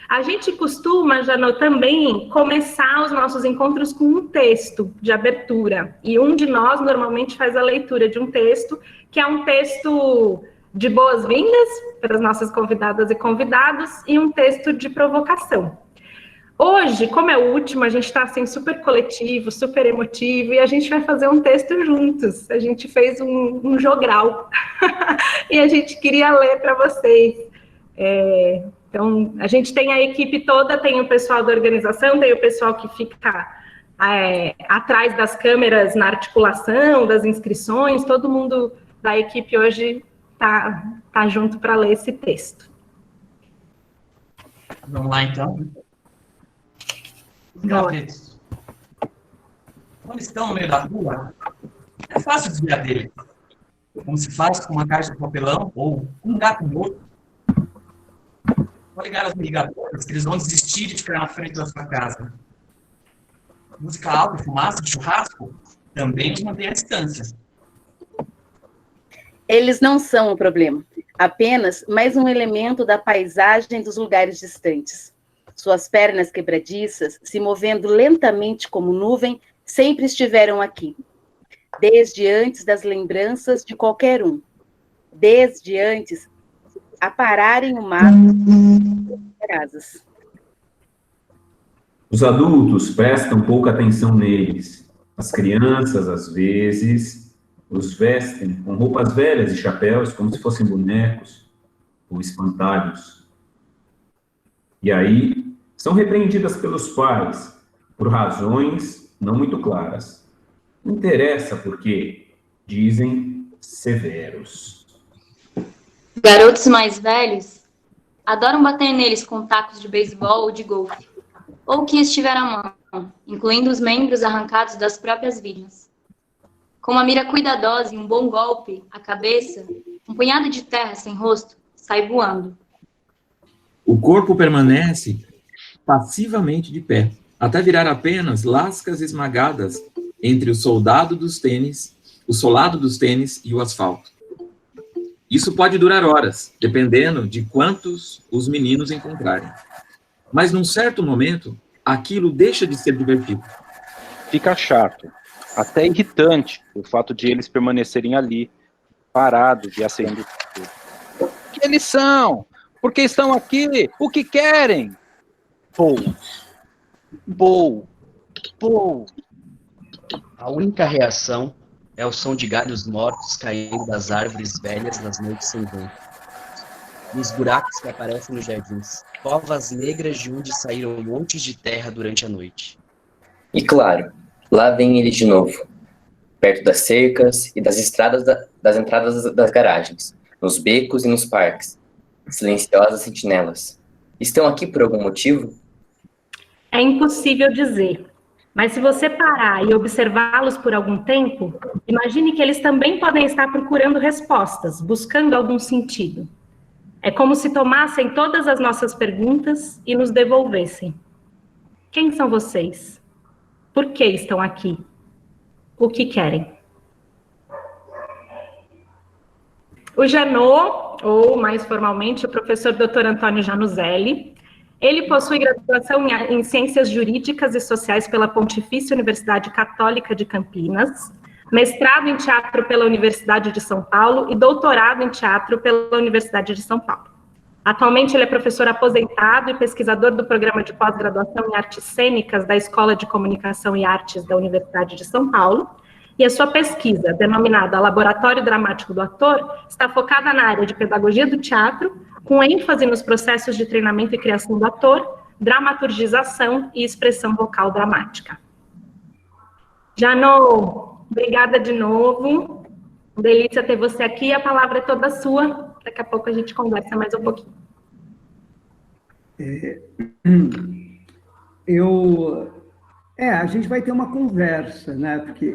A gente costuma, Janô, também começar os nossos encontros com um texto de abertura. E um de nós normalmente faz a leitura de um texto, que é um texto de boas-vindas para as nossas convidadas e convidados e um texto de provocação. Hoje, como é o último, a gente está assim, super coletivo, super emotivo, e a gente vai fazer um texto juntos. A gente fez um jogral e a gente queria ler para vocês. Então, a gente tem a equipe toda, tem o pessoal da organização, tem o pessoal que fica atrás das câmeras na articulação, das inscrições, todo mundo da equipe hoje tá junto para ler esse texto. Vamos lá, então. Gavetos. Quando estão no meio da rua, é fácil desviar dele. Como se faz com uma caixa de papelão ou um gato morto. Vou ligar as ligadoras que eles vão desistir de ficar na frente da sua casa. Música alta, fumaça de churrasco também os mantém à distância. Eles não são o problema, apenas mais um elemento da paisagem dos lugares distantes. Suas pernas quebradiças, se movendo lentamente como nuvem, sempre estiveram aqui. Desde antes das lembranças de qualquer um. Desde antes, a pararem o mato das asas. Os adultos prestam pouca atenção neles. As crianças, às vezes, os vestem com roupas velhas e chapéus, como se fossem bonecos ou espantalhos. E aí, são repreendidas pelos pais, por razões não muito claras. Não interessa porque, dizem, severos. Garotos mais velhos adoram bater neles com tacos de beisebol ou de golfe, ou o que estiver à mão, incluindo os membros arrancados das próprias vítimas. Com uma mira cuidadosa e um bom golpe, a cabeça, um punhado de terra sem rosto, sai voando. O corpo permanece passivamente de pé, até virar apenas lascas esmagadas entre o solado dos tênis, o solado dos tênis e o asfalto. Isso pode durar horas, dependendo de quantos os meninos encontrarem. Mas num certo momento, aquilo deixa de ser divertido. Fica chato, até irritante, o fato de eles permanecerem ali, parados e acendendo tudo. Que eles são? Por que estão aqui? O que querem? Pou. Pou. Pou. A única reação é o som de galhos mortos caindo das árvores velhas nas noites sem vento. E os buracos que aparecem nos jardins, covas negras de onde saíram montes de terra durante a noite. E claro, lá vem ele de novo, perto das cercas e das estradas das entradas das garagens, nos becos e nos parques, silenciosas sentinelas. Estão aqui por algum motivo? É impossível dizer, mas se você parar e observá-los por algum tempo, imagine que eles também podem estar procurando respostas, buscando algum sentido. É como se tomassem todas as nossas perguntas e nos devolvessem. Quem são vocês? Por que estão aqui? O que querem? O Janô, ou mais formalmente, o professor Dr. Antônio Januzelli, ele possui graduação em Ciências Jurídicas e Sociais pela Pontifícia Universidade Católica de Campinas, mestrado em Teatro pela Universidade de São Paulo e doutorado em Teatro pela Universidade de São Paulo. Atualmente, ele é professor aposentado e pesquisador do programa de pós-graduação em Artes Cênicas da Escola de Comunicação e Artes da Universidade de São Paulo, e a sua pesquisa, denominada Laboratório Dramático do Ator, está focada na área de pedagogia do teatro, com ênfase nos processos de treinamento e criação do ator, dramaturgização e expressão vocal dramática. Janô, obrigada de novo. Delícia ter você aqui, a palavra é toda sua. Daqui a pouco a gente conversa mais um pouquinho. A gente vai ter uma conversa, né? Porque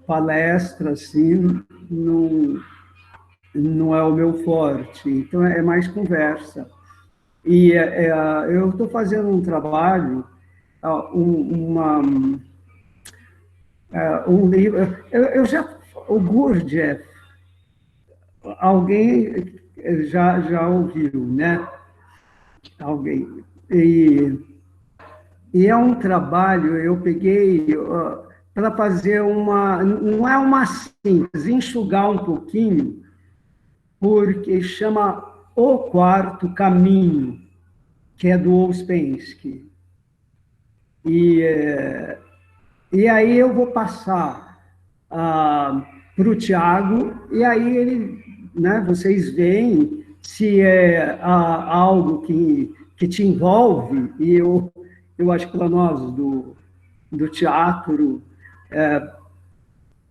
palestra, assim, não é o meu forte, então é mais conversa. E eu estou fazendo um trabalho, um livro, o Gurdjieff, alguém já ouviu, né? alguém. E é um trabalho, eu peguei para fazer não é uma síntese, enxugar um pouquinho, porque chama O Quarto Caminho, que é do Ouspensky. E aí eu vou passar para o Tiago, e aí ele, né, vocês veem se é algo que te envolve, e eu acho que para nós do teatro,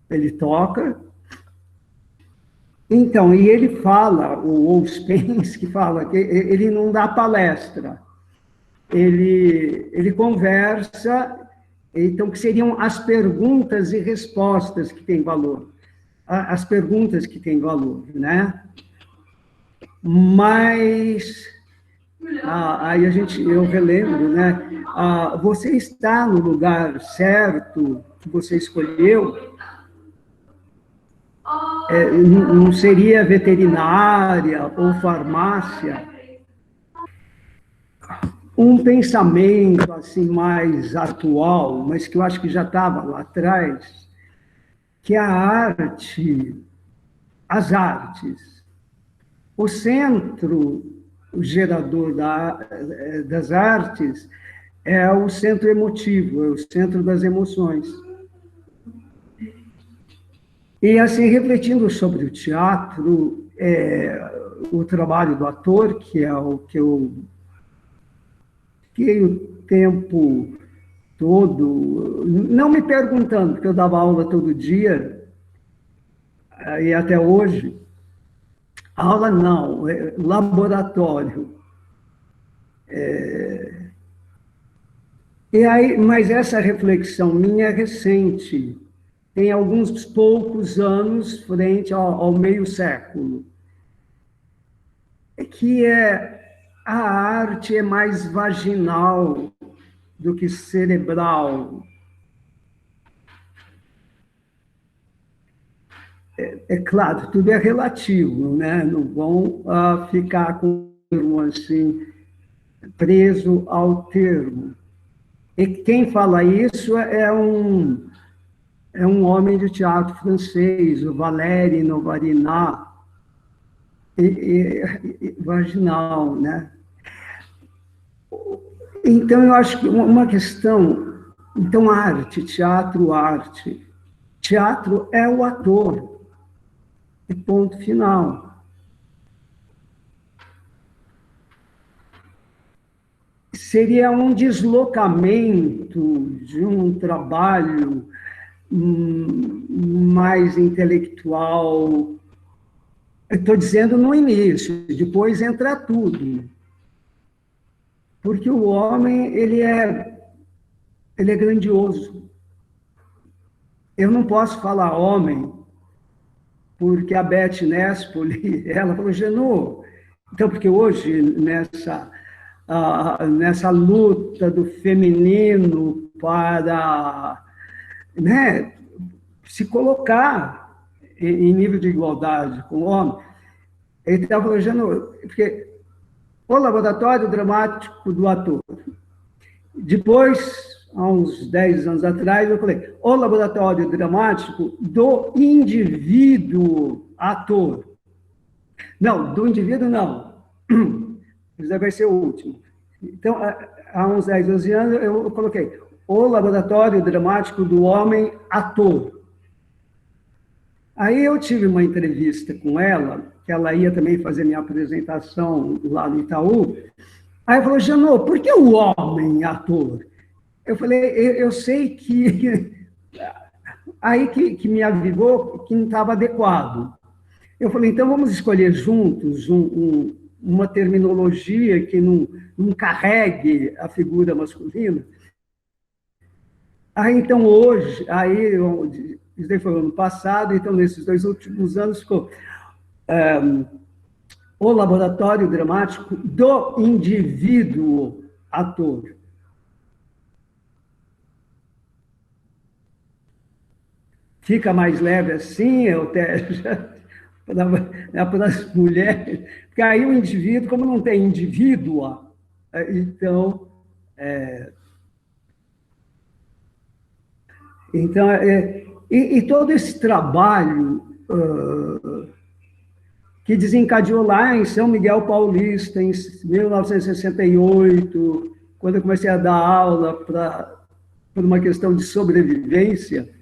ele toca. Então, e ele fala, o Ouspensky fala que ele não dá palestra, ele conversa, então, que seriam as perguntas e respostas que têm valor. As perguntas que têm valor, né? Mas, aí eu relembro, né? Você está no lugar certo que você escolheu, não seria veterinária ou farmácia. Um pensamento assim mais atual, mas que eu acho que já estava lá atrás, que a arte, as artes, o centro gerador das artes é o centro emotivo, é o centro das emoções. E, assim, refletindo sobre o teatro, o trabalho do ator, que é o que eu fiquei o tempo todo, não me perguntando, porque eu dava aula todo dia, e até hoje, aula não, laboratório. E aí, mas essa reflexão minha é recente, tem alguns poucos anos frente ao meio século, que a arte é mais vaginal do que cerebral. É claro, tudo é relativo, né? Não vão ficar com o termo assim, preso ao termo. E quem fala isso é um homem de teatro francês, o Valéry Novarina, vaginal, né? Então, eu acho que uma questão... Então, arte, teatro, arte. Teatro é o ator. E ponto final. Seria um deslocamento de um trabalho mais intelectual. Estou dizendo no início, depois entra tudo. Porque o homem, ele é grandioso. Eu não posso falar homem, porque a Beth Nespoli, ela falou, Genô, então, porque hoje, nessa luta do feminino para, né, se colocar em nível de igualdade com o homem, ele estava falando, Genô, porque o laboratório dramático do ator. Depois, há uns 10 anos atrás, eu falei, o laboratório dramático do indivíduo ator. Não, do indivíduo não. Isso vai ser o último. Então, há uns 10, 12 anos, eu coloquei o laboratório dramático do homem ator. Aí eu tive uma entrevista com ela, que ela ia também fazer minha apresentação lá no Itaú. Aí ela falou, Genô, por que o homem ator? Eu falei, eu sei que... Aí que me avivou que não estava adequado. Eu falei, então vamos escolher juntos uma terminologia que não carregue a figura masculina. Aí, então, hoje, isso daí foi o ano passado, então, nesses 2 últimos anos, ficou o laboratório dramático do indivíduo ator. Fica mais leve assim, para as mulheres, porque aí o indivíduo, como não tem indivídua, Então, todo esse trabalho que desencadeou lá em São Miguel Paulista, em 1968, quando eu comecei a dar aula por uma questão de sobrevivência,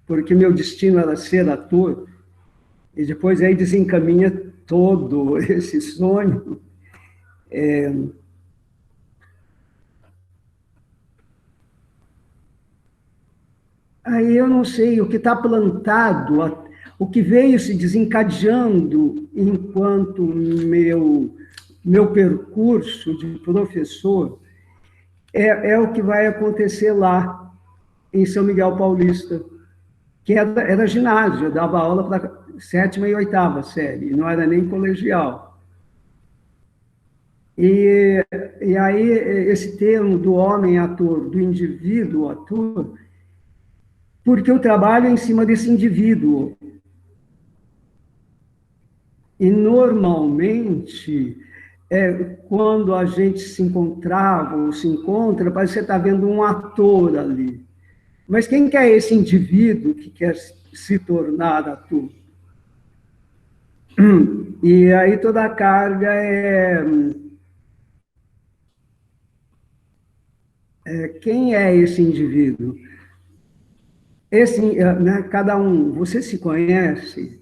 porque meu destino era ser ator, e depois aí desencaminha todo esse sonho. Aí eu não sei, o que está plantado, o que veio se desencadeando enquanto meu percurso de professor, é o que vai acontecer lá em São Miguel Paulista, que era ginásio, eu dava aula para 7ª e 8ª série, não era nem colegial. E aí esse termo do homem ator, do indivíduo ator, porque eu trabalho em cima desse indivíduo. E, normalmente, quando a gente se encontrava ou se encontra, parece que você está vendo um ator ali. Mas quem que é esse indivíduo que quer se tornar ator? E aí toda a carga quem é esse indivíduo? Né, cada um, você se conhece?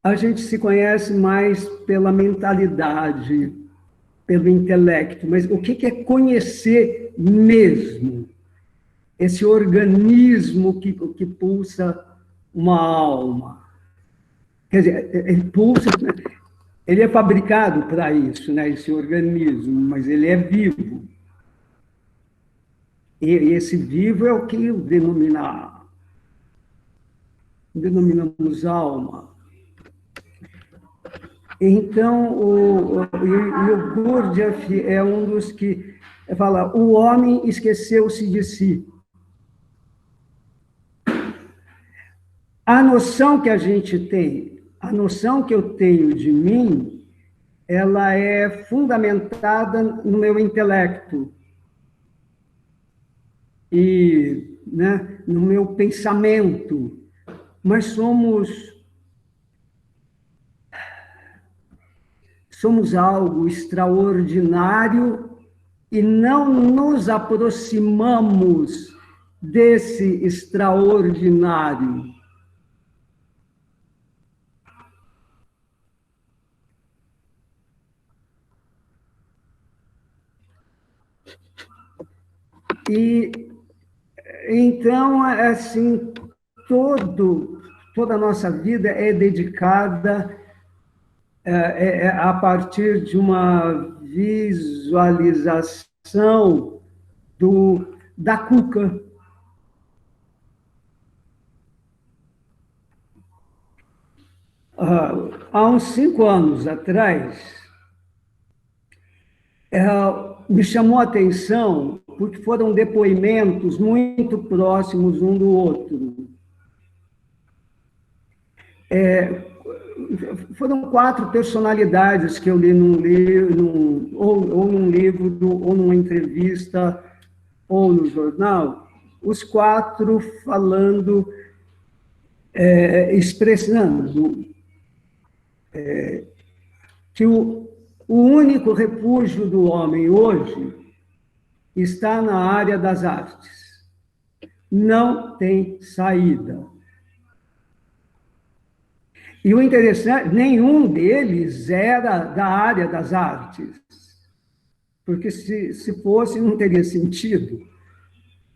A gente se conhece mais pela mentalidade, pelo intelecto, mas o que é conhecer mesmo? Esse organismo que pulsa uma alma. Quer dizer, ele pulsa, ele é fabricado para isso, né, esse organismo, mas ele é vivo. E esse vivo é o que denominamos alma. Então, o Gurdjieff é um dos que fala, o homem esqueceu-se de si. A noção que a gente tem, a noção que eu tenho de mim, ela é fundamentada no meu intelecto e, né, no meu pensamento, mas somos algo extraordinário e não nos aproximamos desse extraordinário. E então, assim, toda a nossa vida é dedicada a partir de uma visualização da cuca. Há uns 5 anos atrás, me chamou a atenção porque foram depoimentos muito próximos um do outro. Foram 4 personalidades que eu li num livro, ou num livro, ou numa entrevista, ou no jornal, os 4 falando, expressando que o único refúgio do homem hoje está na área das artes. Não tem saída. E o interessante, nenhum deles era da área das artes, porque se fosse, não teria sentido.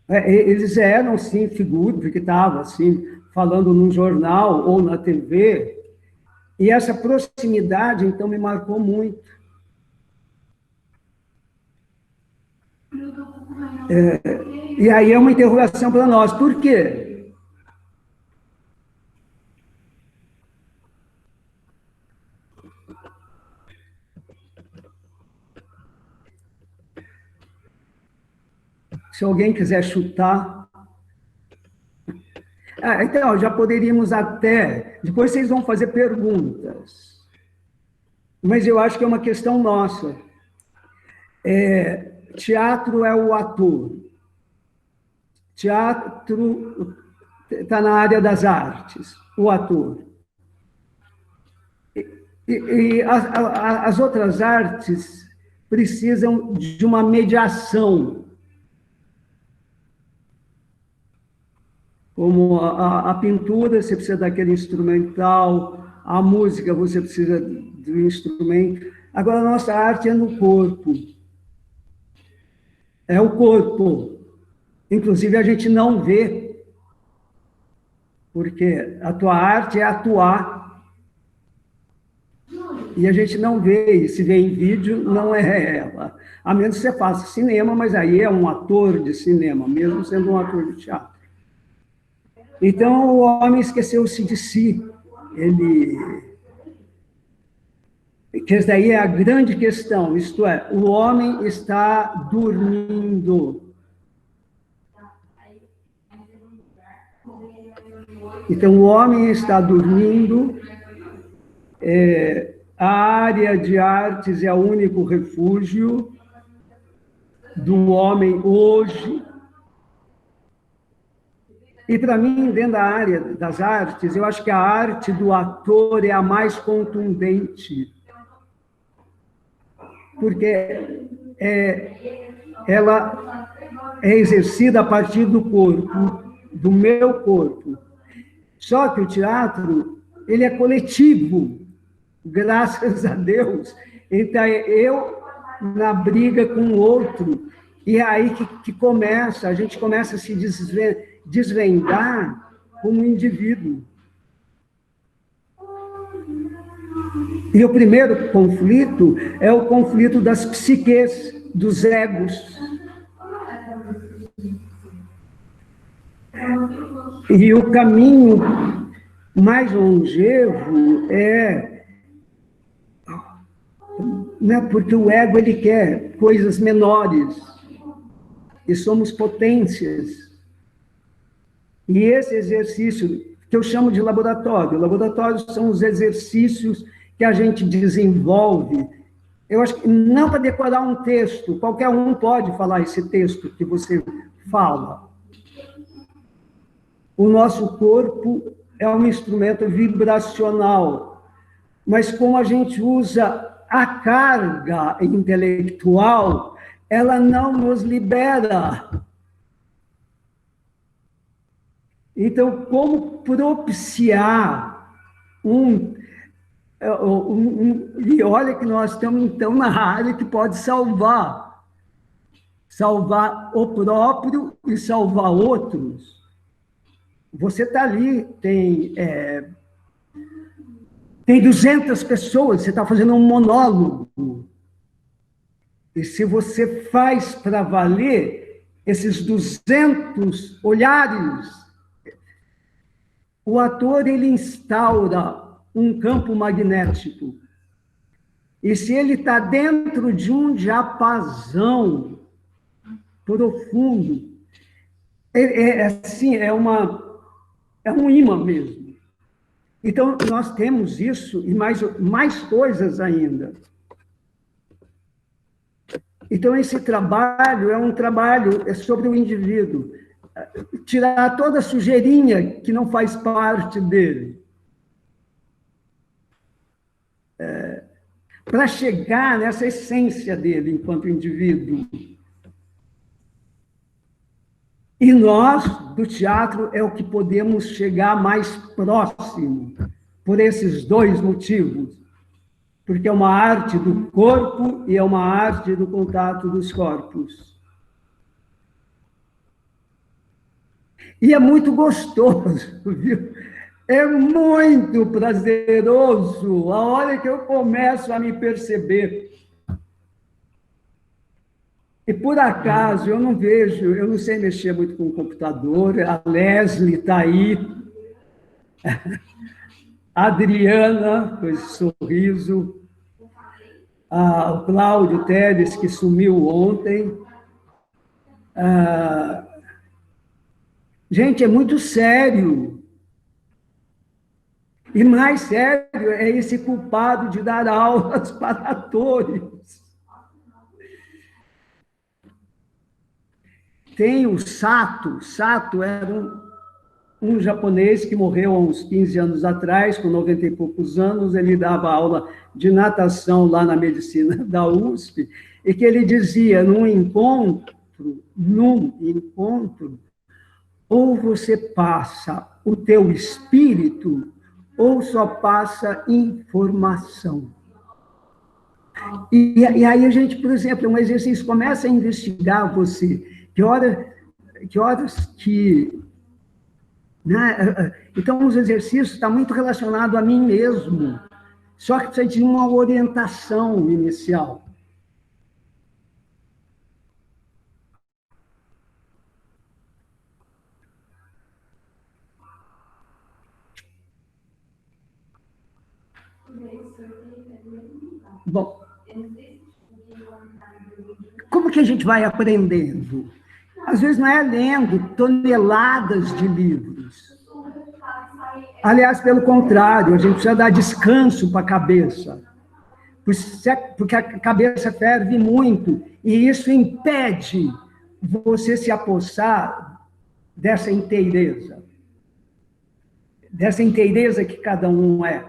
Eles eram, sim, figuras, porque estavam, assim, falando num jornal ou na TV, e essa proximidade, então, me marcou muito. E aí é uma interrogação para nós, por quê? Se alguém quiser chutar. Então, já poderíamos até... Depois vocês vão fazer perguntas. mas eu acho que é uma questão nossa. Teatro é o ator. Teatro está na área das artes, o ator. E as outras artes precisam de uma mediação. Como a pintura, você precisa daquele instrumental, a música, você precisa do instrumento. Agora, a nossa arte é no corpo. É o corpo. Inclusive, a gente não vê, porque a tua arte é atuar. E a gente não vê, e se vê em vídeo, não é ela. A menos que você faça cinema, mas aí é um ator de cinema, mesmo sendo um ator de teatro. Então, o homem esqueceu-se de si. Que essa daí é a grande questão, isto é, o homem está dormindo. Então, o homem está dormindo, a área de artes é o único refúgio do homem hoje. E, para mim, dentro da área das artes, eu acho que a arte do ator é a mais contundente, porque ela é exercida a partir do corpo, do meu corpo. Só que o teatro, ele é coletivo, graças a Deus. Então, eu na briga com o outro, e é aí que começa, a gente começa a se desvendar como indivíduo. E o primeiro conflito é o conflito das psiques, dos egos. E o caminho mais longevo não é porque o ego ele quer coisas menores, e somos potências. E esse exercício, que eu chamo de laboratório, laboratórios são os exercícios que a gente desenvolve. Eu acho que não para decorar um texto, qualquer um pode falar esse texto que você fala. O nosso corpo é um instrumento vibracional, mas como a gente usa a carga intelectual, ela não nos libera. Então, como propiciar e olha que nós estamos, então, na área que pode salvar o próprio e salvar outros. Você está ali, tem 200 pessoas, você está fazendo um monólogo. E se você faz para valer esses 200 olhares, o ator ele instaura um campo magnético. E se ele está dentro de um diapasão profundo, é um imã mesmo. Então, nós temos isso e mais coisas ainda. Então, esse trabalho é um trabalho sobre o indivíduo. Tirar toda a sujeirinha que não faz parte dele. Para chegar nessa essência dele enquanto indivíduo. E nós, do teatro, é o que podemos chegar mais próximo, por esses dois motivos. Porque é uma arte do corpo e é uma arte do contato dos corpos. E é muito gostoso, viu? É muito prazeroso a hora que eu começo a me perceber. E, por acaso, eu não sei mexer muito com o computador, a Leslie está aí, a Adriana, com esse sorriso, o Cláudio Teres, que sumiu ontem. Gente, é muito sério. E mais sério é esse culpado de dar aulas para atores. Tem o Sato. Sato era um japonês que morreu há uns 15 anos atrás, com 90 e poucos anos. Ele dava aula de natação lá na medicina da USP, e que ele dizia, num encontro, ou você passa o teu espírito, ou só passa informação. E aí a gente, por exemplo, um exercício, começa a investigar você. Que horas que... Né? Então, os exercícios estão muito relacionados a mim mesmo, só que precisa de uma orientação inicial. Bom, como que a gente vai aprendendo? Às vezes não é lendo toneladas de livros. Aliás, pelo contrário, a gente precisa dar descanso para a cabeça, porque a cabeça ferve muito, e isso impede você se apossar dessa inteireza que cada um é.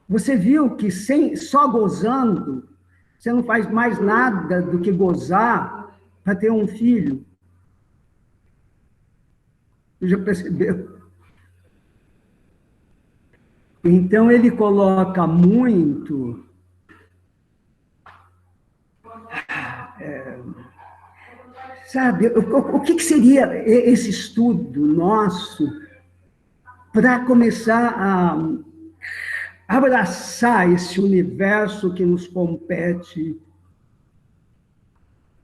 Você viu que só gozando, você não faz mais nada do que gozar para ter um filho? Você já percebeu? Então, ele coloca muito... sabe, o que seria esse estudo nosso para começar a abraçar esse universo que nos compete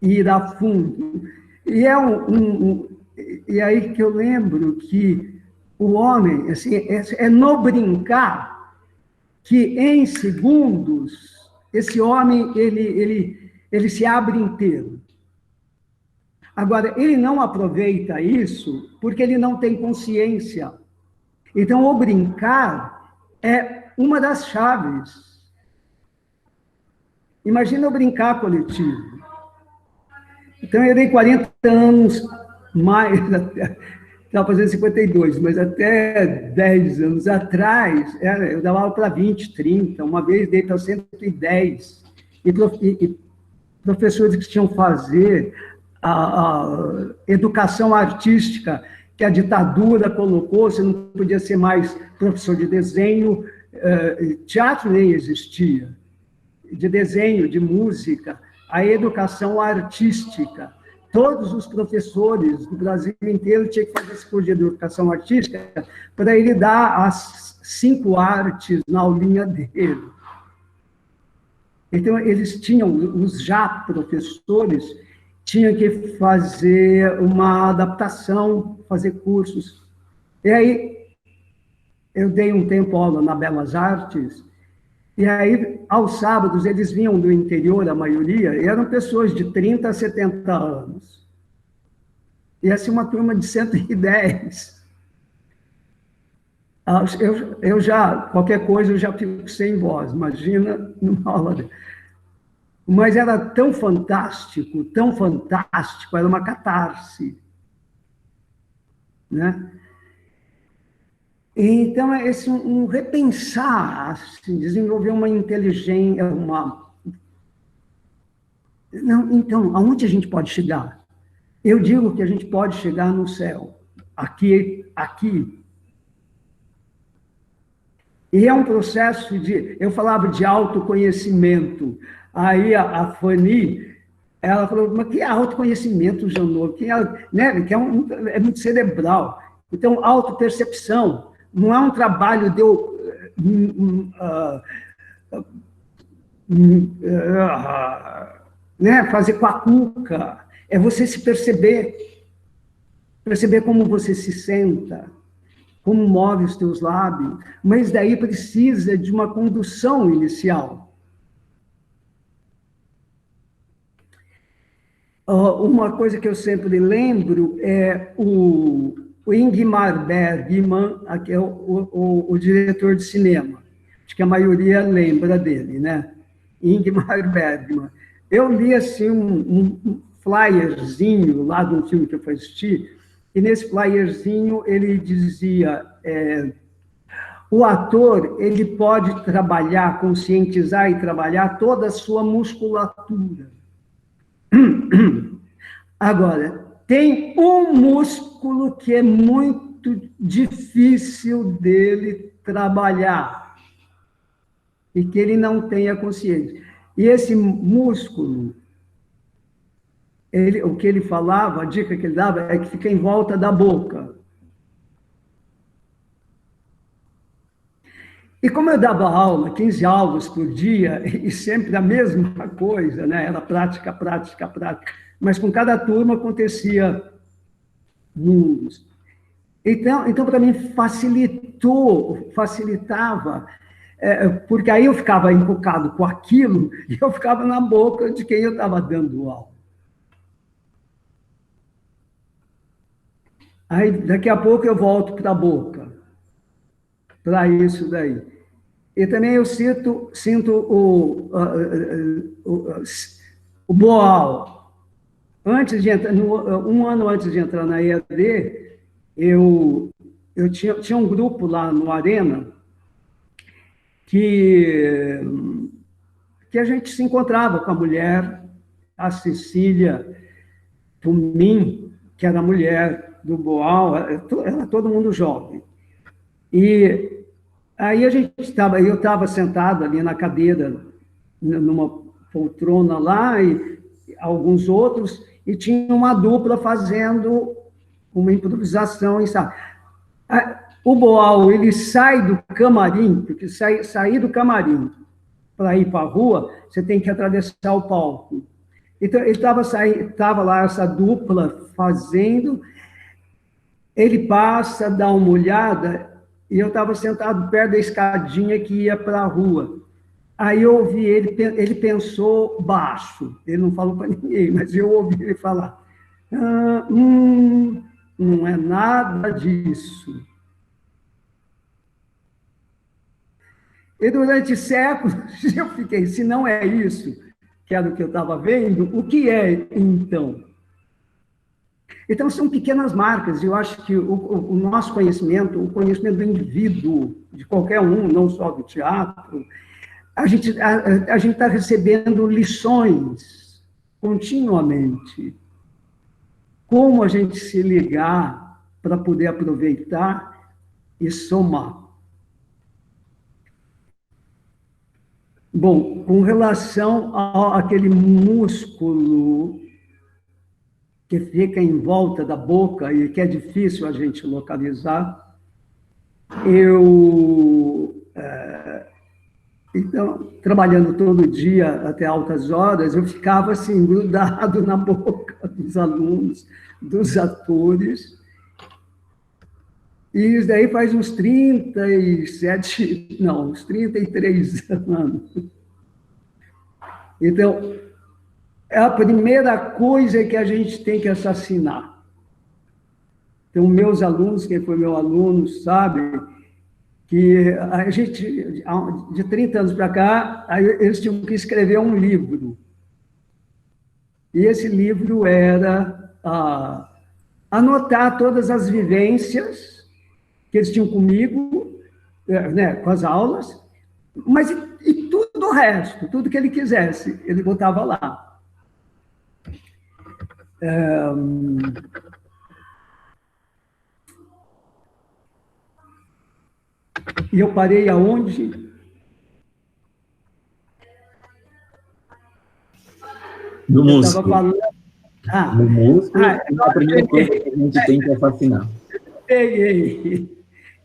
e ir a fundo? E e aí que eu lembro que o homem, assim, é no brincar que, em segundos, esse homem, ele se abre inteiro. Agora, ele não aproveita isso porque ele não tem consciência. Então, o brincar é uma das chaves. Imagina o brincar coletivo. Então, eu dei 40 anos mais, estava fazendo 52, mas até 10 anos atrás, eu dava aula para 20, 30, uma vez dei para 110, e professores que tinham que fazer a educação artística que a ditadura colocou, você não podia ser mais professor de desenho, teatro nem existia, de desenho, de música, a educação artística. Todos os professores do Brasil inteiro tinham que fazer esse curso de educação artística para ele dar as 5 artes na aulinha dele. Então, eles tinham, os já professores, tinham que fazer uma adaptação, fazer cursos. E aí, eu dei um tempo aula na Belas Artes, e aí, aos sábados, eles vinham do interior, a maioria, e eram pessoas de 30 a 70 anos. E assim, uma turma de 110. Eu já, qualquer coisa, eu já fico sem voz, imagina numa aula. Mas era tão fantástico, era uma catarse. Né? Então, é esse um repensar, assim, desenvolver uma inteligência, Não, então, aonde a gente pode chegar? Eu digo que a gente pode chegar no céu, aqui. E é um processo eu falava de autoconhecimento, aí a Fanny, ela falou, mas que autoconhecimento, Janot? Que é muito cerebral. Então, autopercepção não é um trabalho de fazer com a cuca, é você se perceber como você se senta, como move os teus lábios, mas daí precisa de uma condução inicial. Uma coisa que eu sempre lembro é o Ingmar Bergman, que é o diretor de cinema. Acho que a maioria lembra dele, né? Ingmar Bergman. Eu li, assim, um flyerzinho lá de um filme que eu fui assistir, e nesse flyerzinho ele dizia... o ator, ele pode trabalhar, conscientizar e trabalhar toda a sua musculatura. Agora, tem um músculo que é muito difícil dele trabalhar e que ele não tem a consciência. E esse músculo, o que ele falava, a dica que ele dava é que fica em volta da boca. E como eu dava aula, 15 aulas por dia, e sempre a mesma coisa, né? Era prática, prática, prática, mas com cada turma acontecia números. Então para mim, facilitava, porque aí eu ficava encucado com aquilo, e eu ficava na boca de quem eu estava dando aula. Aí, daqui a pouco, eu volto para a boca, para isso daí. E também eu sinto o Boal. Antes de entrar, um ano antes de entrar na EAD, eu tinha um grupo lá no Arena que a gente se encontrava com a mulher, a Cecília Tumim, que era a mulher do Boal, era todo mundo jovem. E aí eu estava sentado ali na cadeira, numa poltrona lá, e alguns outros, e tinha uma dupla fazendo uma improvisação. O Boal, ele sai do camarim, porque sair do camarim para ir para a rua, você tem que atravessar o palco. Então, ele estava lá, essa dupla fazendo, ele passa, dá uma olhada, e eu estava sentado perto da escadinha que ia para a rua. Aí eu ouvi ele pensou baixo, ele não falou para ninguém, mas eu ouvi ele falar, não é nada disso. E durante séculos eu fiquei, se não é isso, que era o que eu estava vendo, o que é então? Então, são pequenas marcas, e eu acho que o nosso conhecimento, o conhecimento do indivíduo, de qualquer um, não só do teatro, a gente está recebendo lições continuamente. Como a gente se ligar para poder aproveitar e somar. Bom, com relação àquele músculo que fica em volta da boca e que é difícil a gente localizar, então, trabalhando todo dia até altas horas, eu ficava assim, grudado na boca dos alunos, dos atores, e isso daí faz uns 33 anos. Então, a primeira coisa que a gente tem que assassinar. Então, meus alunos, quem foi meu aluno, sabe que a gente, de 30 anos para cá, eles tinham que escrever um livro. E esse livro era anotar todas as vivências que eles tinham comigo, né, com as aulas, mas e tudo o resto, tudo que ele quisesse, ele botava lá. E eu parei aonde? No músculo. Falando... No músculo, é a primeira coisa que a gente tem que assassinar.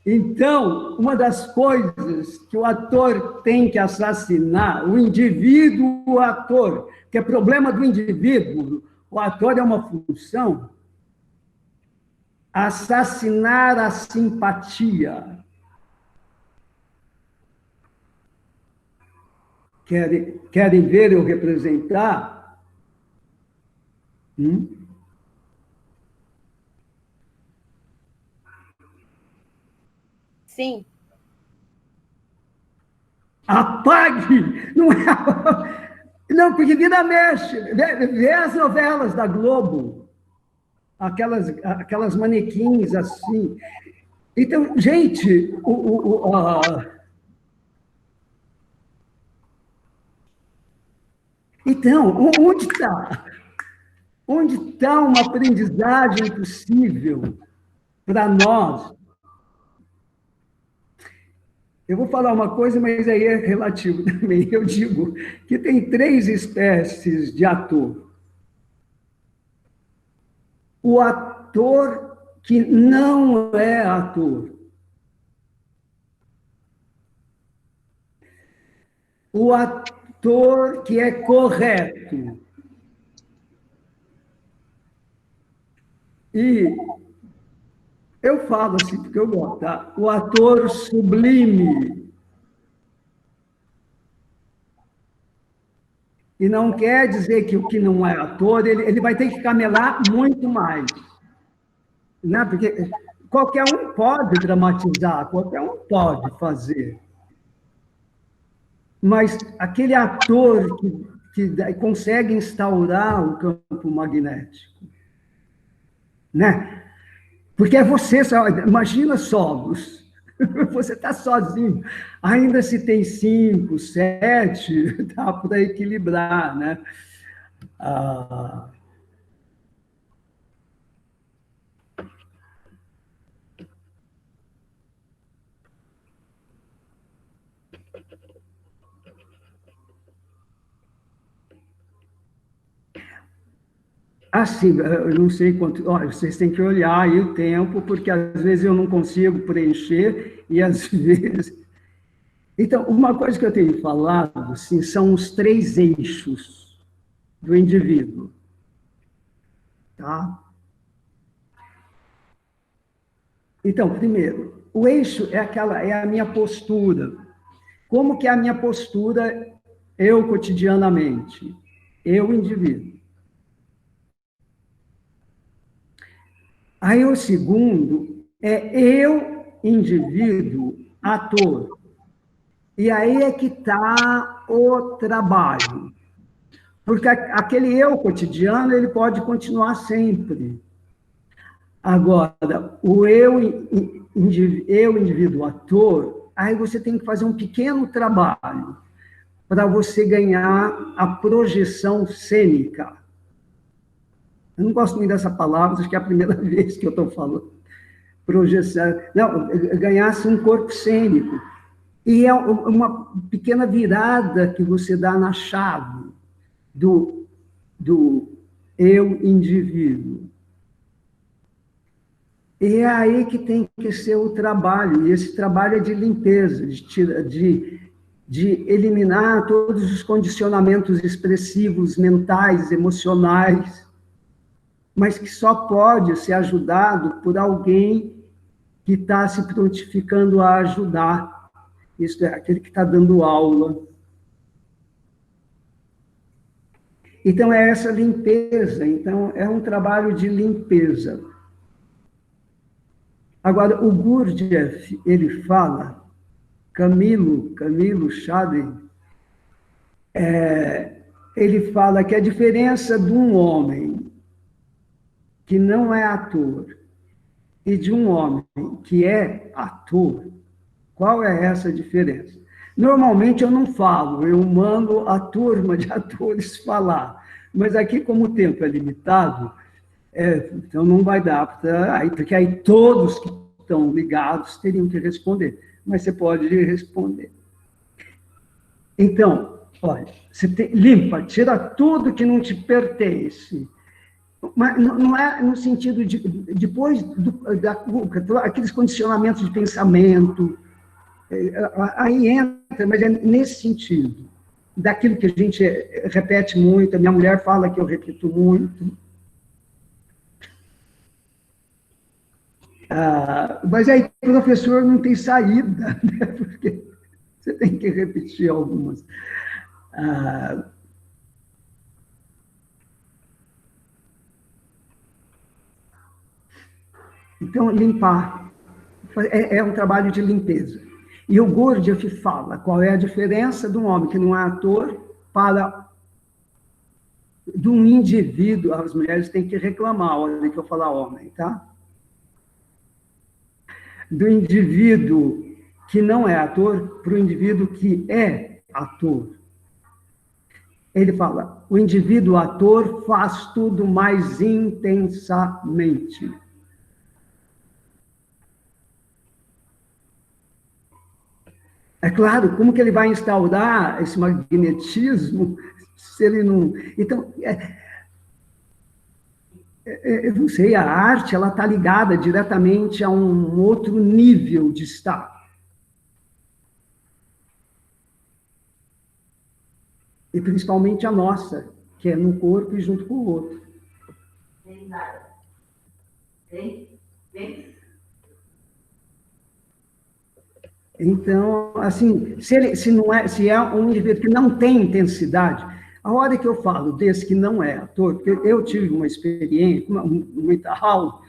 Então, uma das coisas que o ator tem que assassinar, o indivíduo, o ator, que é problema do indivíduo, o ator é uma função, assassinar a simpatia. Querem ver eu representar? assim? Apague! Não é... Não, porque vida mexe. Vê as novelas da Globo, aquelas manequins assim. Então, gente, então, onde está? Onde está uma aprendizagem possível para nós? Eu vou falar uma coisa, mas aí é relativo também. Eu digo que tem 3 espécies de ator. O ator que não é ator. O ator que é correto. E eu falo assim, porque eu gosto, tá? O ator sublime. E não quer dizer que o que não é ator, ele vai ter que camelar muito mais. Né? Porque qualquer um pode dramatizar, qualquer um pode fazer. Mas aquele ator que consegue instaurar o campo magnético, né? Porque é você, imagina só, você está sozinho, ainda se tem 5, 7, dá para equilibrar, né? Assim, eu não sei quanto... Olha, vocês têm que olhar aí o tempo, porque às vezes eu não consigo preencher, e às vezes... Então, uma coisa que eu tenho falado, assim, são os 3 eixos do indivíduo. Tá? Então, primeiro, o eixo é a minha postura. Como que é a minha postura, eu cotidianamente? Eu, indivíduo. Aí o segundo é eu, indivíduo, ator. E aí é que está o trabalho. Porque aquele eu cotidiano, ele pode continuar sempre. Agora, o eu indivíduo ator, aí você tem que fazer um pequeno trabalho para você ganhar a projeção cênica. Eu não gosto muito dessa palavra, acho que é a primeira vez que eu estou falando. Projeção. Não, ganhasse um corpo cênico. E é uma pequena virada que você dá na chave do eu indivíduo. E é aí que tem que ser o trabalho, e esse trabalho é de limpeza, de eliminar todos os condicionamentos expressivos, mentais, emocionais, mas que só pode ser ajudado por alguém que está se prontificando a ajudar. Isso é aquele que está dando aula. Então, é essa limpeza. Então, é um trabalho de limpeza. Agora, o Gurdjieff, ele fala, Camilo Chaden, ele fala que a diferença de um homem que não é ator e de um homem que é ator, qual é essa diferença? Normalmente eu não falo, eu mando a turma de atores falar, mas aqui, como o tempo é limitado, então não vai dar, porque aí todos que estão ligados teriam que responder, mas você pode responder. Então, olha, você limpa, tira tudo que não te pertence, mas não é no sentido de, depois, aqueles condicionamentos de pensamento, aí entra, mas é nesse sentido, daquilo que a gente repete muito, a minha mulher fala que eu repito muito. Mas aí o professor não tem saída, né? Porque você tem que repetir algumas. Então, limpar. É um trabalho de limpeza. E o Gurdjieff fala qual é a diferença de um homem que não é ator para de um indivíduo. As mulheres têm que reclamar a hora que eu falar homem, tá? Do indivíduo que não é ator para o indivíduo que é ator. Ele fala, o indivíduo ator faz tudo mais intensamente. É claro, como que ele vai instaurar esse magnetismo se ele não... Então, eu não sei, a arte ela está ligada diretamente a um outro nível de estado. E principalmente a nossa, que é no corpo e junto com o outro. Então, assim, se é um indivíduo que não tem intensidade, a hora que eu falo desse que não é ator, porque eu tive uma experiência, muita aula,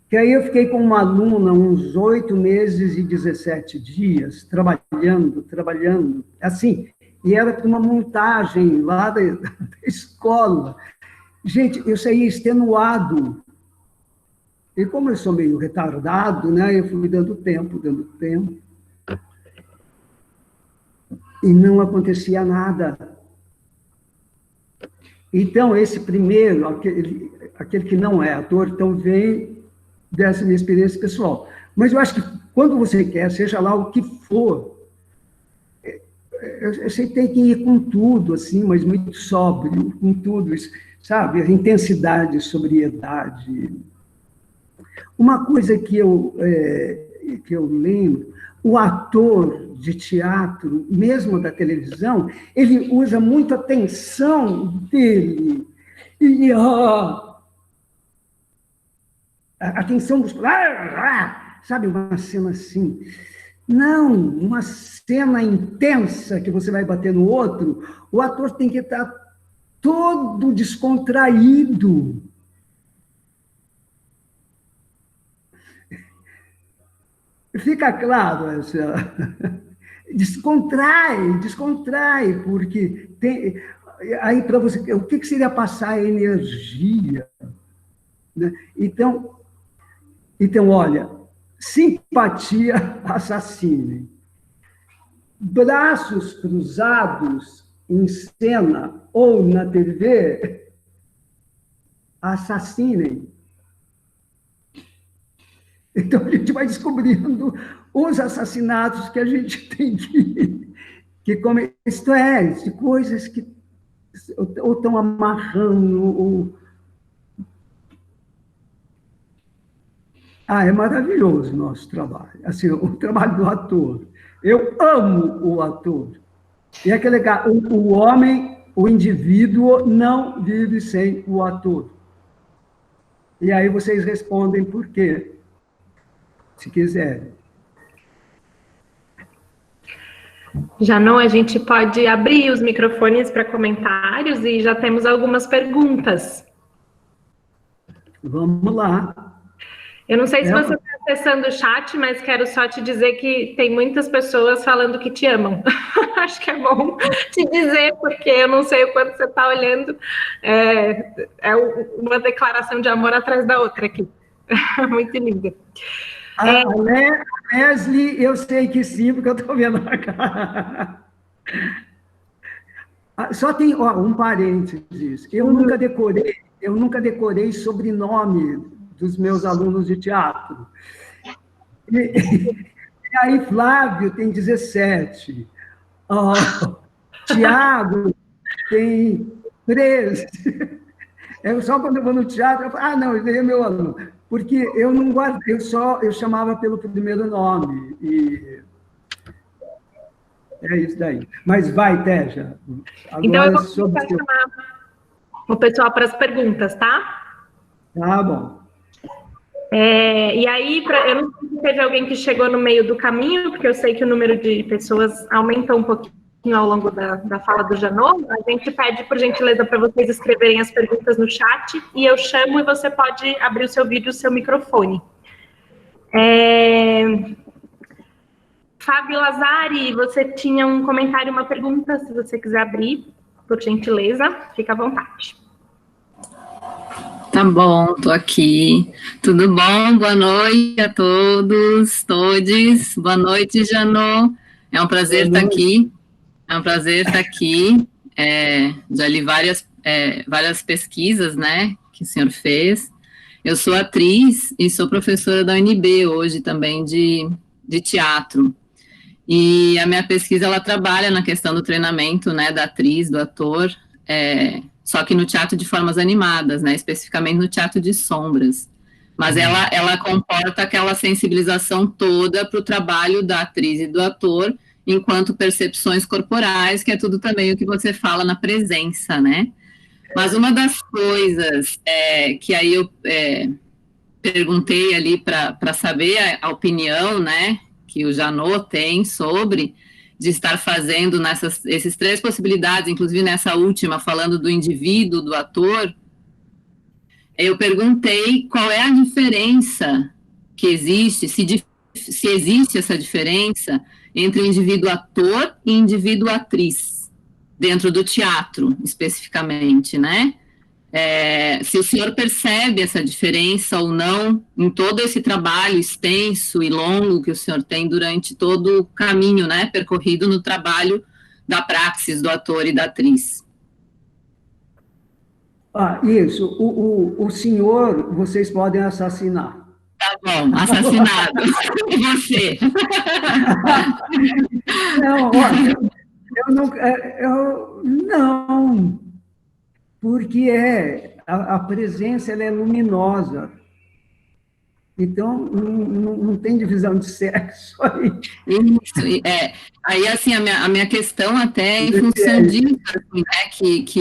que aí eu fiquei com uma aluna uns 8 meses e 17 dias, trabalhando, assim, e era para uma montagem lá da escola. Gente, eu saí extenuado. E como eu sou meio retardado, né, eu fui dando tempo. E não acontecia nada. Então, esse primeiro, aquele que não é ator, então vem dessa minha experiência pessoal. Mas eu acho que quando você quer, seja lá o que for, você tem que ir com tudo, assim, mas muito sóbrio, com tudo, sabe? Intensidade, sobriedade. Uma coisa que eu lembro, o ator de teatro, mesmo da televisão, ele usa muito a tensão dele. E a tensão muscular, sabe? Uma cena assim. Não, uma cena intensa que você vai bater no outro, o ator tem que estar todo descontraído. Fica claro essa... Descontrai, porque tem... Aí, para você, o que seria passar a energia? Né? Então, olha, simpatia assassinem. Braços cruzados em cena ou na TV, assassinem. Então, a gente vai descobrindo os assassinatos que a gente tem que comer. Isto é, de coisas que ou estão amarrando, é maravilhoso o nosso trabalho. Assim, o trabalho do ator. Eu amo o ator. E é que é legal, o homem, o indivíduo, não vive sem o ator. E aí vocês respondem por quê, se quiserem. Janô, a gente pode abrir os microfones para comentários e já temos algumas perguntas. Vamos lá. Eu não sei se você está acessando o chat, mas quero só te dizer que tem muitas pessoas falando que te amam. Acho que é bom te dizer, porque eu não sei o quanto você está olhando. É uma declaração de amor atrás da outra aqui. Muito linda. Leslie, eu sei que sim, porque eu estou vendo a cara. Só tem um parênteses. Eu nunca decorei sobrenome dos meus alunos de teatro. E aí, Flávio tem 17. Tiago tem 13. Só quando eu vou no teatro, eu falo, não, ele é meu aluno. Porque eu não guardei, eu chamava pelo primeiro nome. E é isso daí. Mas vai, Teja. Agora, então, eu vou chamar o pessoal para as perguntas, tá? Tá bom. E aí, eu não sei se teve alguém que chegou no meio do caminho, porque eu sei que o número de pessoas aumentou um pouquinho ao longo da fala do Janô. A gente pede, por gentileza, para vocês escreverem as perguntas no chat, e eu chamo e você pode abrir o seu vídeo e o seu microfone. Fábio Lazari, você tinha um comentário, uma pergunta, se você quiser abrir, por gentileza, fica à vontade. Tá bom, tô aqui. Tudo bom? Boa noite a todos, todes. Boa noite, Janô. É um prazer estar aqui. É um prazer estar aqui. Já li várias pesquisas, né, que o senhor fez. Eu sou atriz e sou professora da UNB hoje também de teatro. E a minha pesquisa, ela trabalha na questão do treinamento, né, da atriz, do ator, só que no teatro de formas animadas, né, especificamente no teatro de sombras. Mas ela comporta aquela sensibilização toda para o trabalho da atriz e do ator, enquanto percepções corporais, que é tudo também o que você fala na presença, né? Mas uma das coisas que aí eu perguntei ali para saber a opinião, né, que o Janô tem sobre de estar fazendo essas três possibilidades, inclusive nessa última, falando do indivíduo, do ator, eu perguntei qual é a diferença que existe, se existe essa diferença entre indivíduo ator e indivíduo atriz, dentro do teatro, especificamente, né? Se o senhor percebe essa diferença ou não em todo esse trabalho extenso e longo que o senhor tem durante todo o caminho, né, percorrido no trabalho da praxis do ator e da atriz. Isso. O senhor, vocês podem assassinar. Tá bom, assassinado. E você? Não, olha, não, porque a presença ela é luminosa. Então, não tem divisão de sexo aí. Isso, aí, assim, a minha questão até em função disso, assim,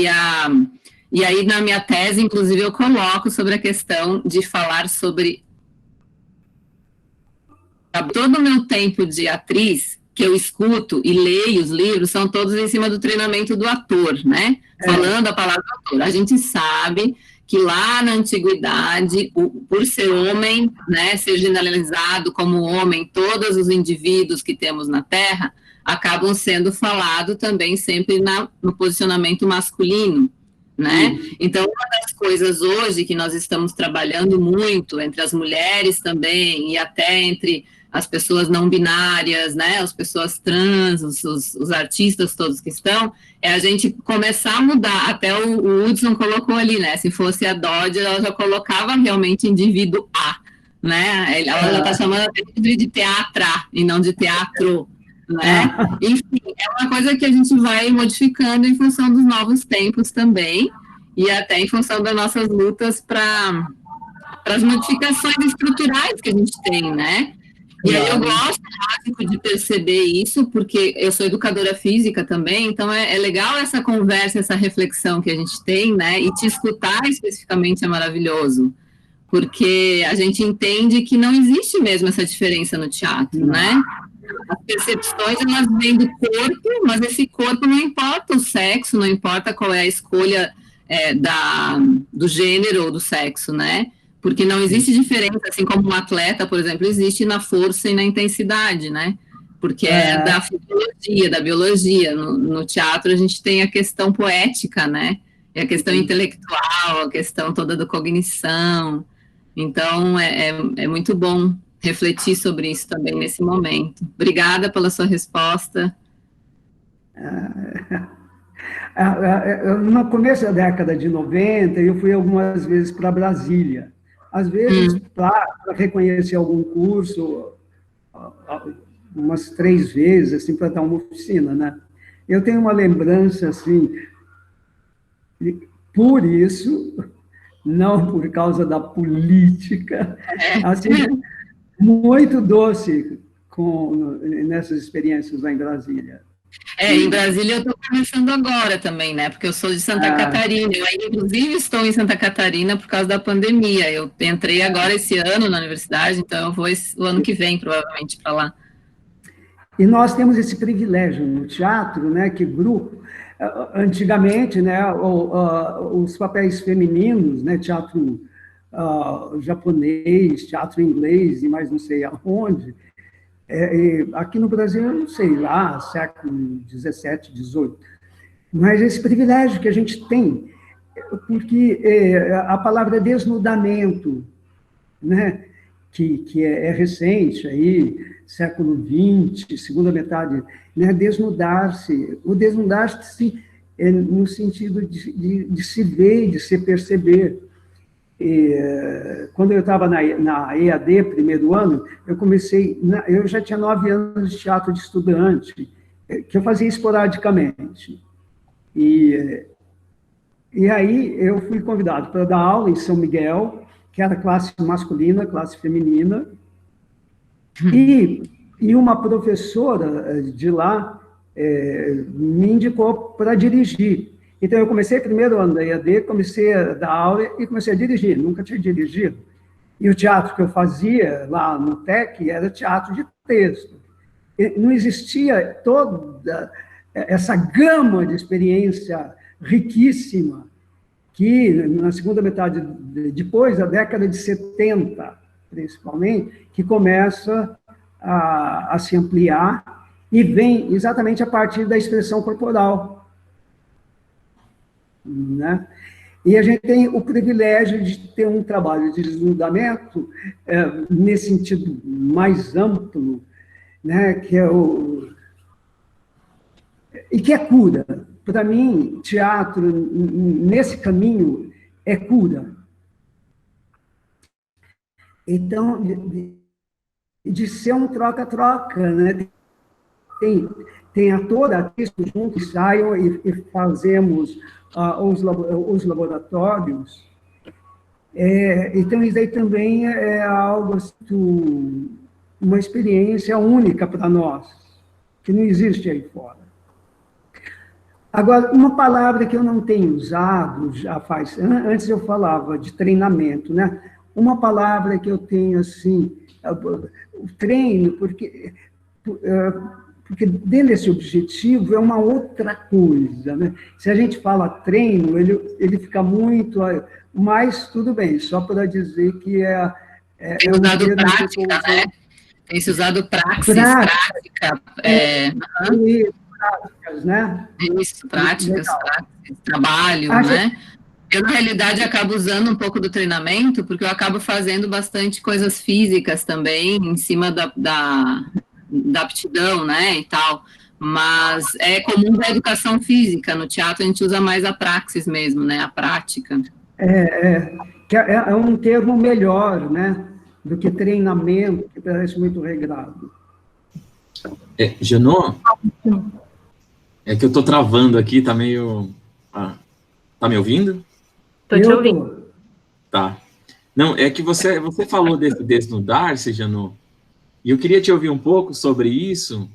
né, e aí na minha tese, inclusive, eu coloco sobre a questão de falar sobre todo o meu tempo de atriz, que eu escuto e leio os livros, são todos em cima do treinamento do ator, né? Falando a palavra ator. A gente sabe que lá na antiguidade, por ser homem, né, ser generalizado como homem, todos os indivíduos que temos na Terra acabam sendo falados também sempre no posicionamento masculino, né? Então, uma das coisas hoje que nós estamos trabalhando muito entre as mulheres também e até entre as pessoas não binárias, né, as pessoas trans, os artistas todos que estão, a gente começar a mudar, até o Hudson colocou ali, né, se fosse a Dodge, ela já colocava realmente indivíduo A, né, ela já está chamando de teatra e não de teatro, né, enfim, é uma coisa que a gente vai modificando em função dos novos tempos também, e até em função das nossas lutas para as modificações estruturais que a gente tem, né. E aí eu gosto de perceber isso, porque eu sou educadora física também, então é legal essa conversa, essa reflexão que a gente tem, né, e te escutar especificamente é maravilhoso, porque a gente entende que não existe mesmo essa diferença no teatro, né, as percepções, elas vêm do corpo, mas esse corpo não importa o sexo, não importa qual é a escolha do gênero ou do sexo, né, porque não existe diferença, assim como um atleta, por exemplo, existe na força e na intensidade, né? Porque é da fisiologia, da biologia. No teatro a gente tem a questão poética, né? E a questão intelectual, a questão toda da cognição. Então, é muito bom refletir sobre isso também nesse momento. Obrigada pela sua resposta. No começo da década de 90, eu fui algumas vezes para Brasília. Às vezes, para reconhecer algum curso, umas 3 vezes, assim, para dar uma oficina, né? Eu tenho uma lembrança, assim, por isso, não por causa da política, assim, muito doce nessas experiências lá em Brasília. Em Brasília eu estou começando agora também, né, porque eu sou de Santa Catarina, eu ainda, inclusive, estou em Santa Catarina por causa da pandemia, eu entrei agora esse ano na universidade, então eu vou o ano que vem, provavelmente, para lá. E nós temos esse privilégio no teatro, né, que grupo, antigamente, né, os papéis femininos, né, teatro japonês, teatro inglês e mais não sei aonde. Aqui no Brasil, eu não sei, lá, século XVII, XVIII. Mas esse privilégio que a gente tem, porque a palavra desnudamento, né, que é recente, aí, século XX, segunda metade, né, desnudar-se. O desnudar-se no sentido de se ver, de se perceber. Quando eu estava na EAD, primeiro ano, eu já tinha 9 anos de teatro de estudante, que eu fazia esporadicamente. E aí eu fui convidado para dar aula em São Miguel, que era classe masculina, classe feminina, e uma professora de lá me indicou para dirigir. Então, eu comecei primeiro ano da EAD, comecei a dar aula e comecei a dirigir, nunca tinha dirigido. E o teatro que eu fazia lá no TEC era teatro de texto. Não existia toda essa gama de experiência riquíssima que, na segunda metade, depois da década de 70, principalmente, que começa a se ampliar e vem exatamente a partir da expressão corporal. Né? E a gente tem o privilégio de ter um trabalho de desnudamento nesse sentido mais amplo, né? Que é e que é cura. Para mim, teatro, nesse caminho, é cura. Então, de ser um troca-troca, né? Tem ator, artista juntos, ensaiam e fazemos os laboratórios. Então, isso aí também é algo, assim, uma experiência única para nós, que não existe aí fora. Agora, uma palavra que eu não tenho usado já faz... Antes eu falava de treinamento, né? Uma palavra que eu tenho, assim, o treino, porque dentro desse objetivo é uma outra coisa, né? Se a gente fala treino, ele fica muito... Mas tudo bem, só para dizer que tem usado prática, né? Tem se usado prática. Práticas, né? Isso, práticas, trabalho, né? Eu, na realidade, acabo usando um pouco do treinamento, porque eu acabo fazendo bastante coisas físicas também, em cima da aptidão, né, e tal. Mas é comum da educação física. No teatro, a gente usa mais a praxis mesmo, né, a prática. Que é um termo melhor, né, do que treinamento, que parece muito regrado. Janot, é que eu estou travando aqui, tá meio... tá me ouvindo? Estou te ouvindo. Tá. Não, é que você falou desse desnudar-se, Janot, e eu queria te ouvir um pouco sobre isso.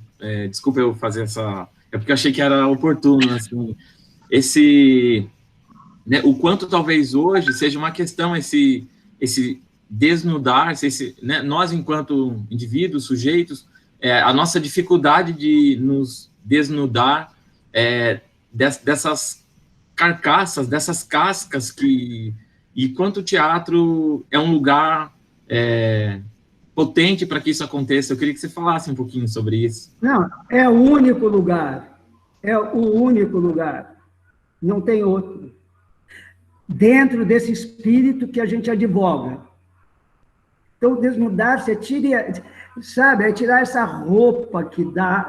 Desculpa eu fazer essa... É porque eu achei que era oportuno, assim, né, o quanto talvez hoje seja uma questão esse desnudar-se, né, nós enquanto indivíduos, sujeitos, a nossa dificuldade de nos desnudar dessas carcaças, dessas cascas e quanto o teatro é um lugar potente para que isso aconteça. Eu queria que você falasse um pouquinho sobre isso. Não, é o único lugar. É o único lugar. Não tem outro. Dentro desse espírito que a gente advoga. Então, desnudar-se é tirar essa roupa que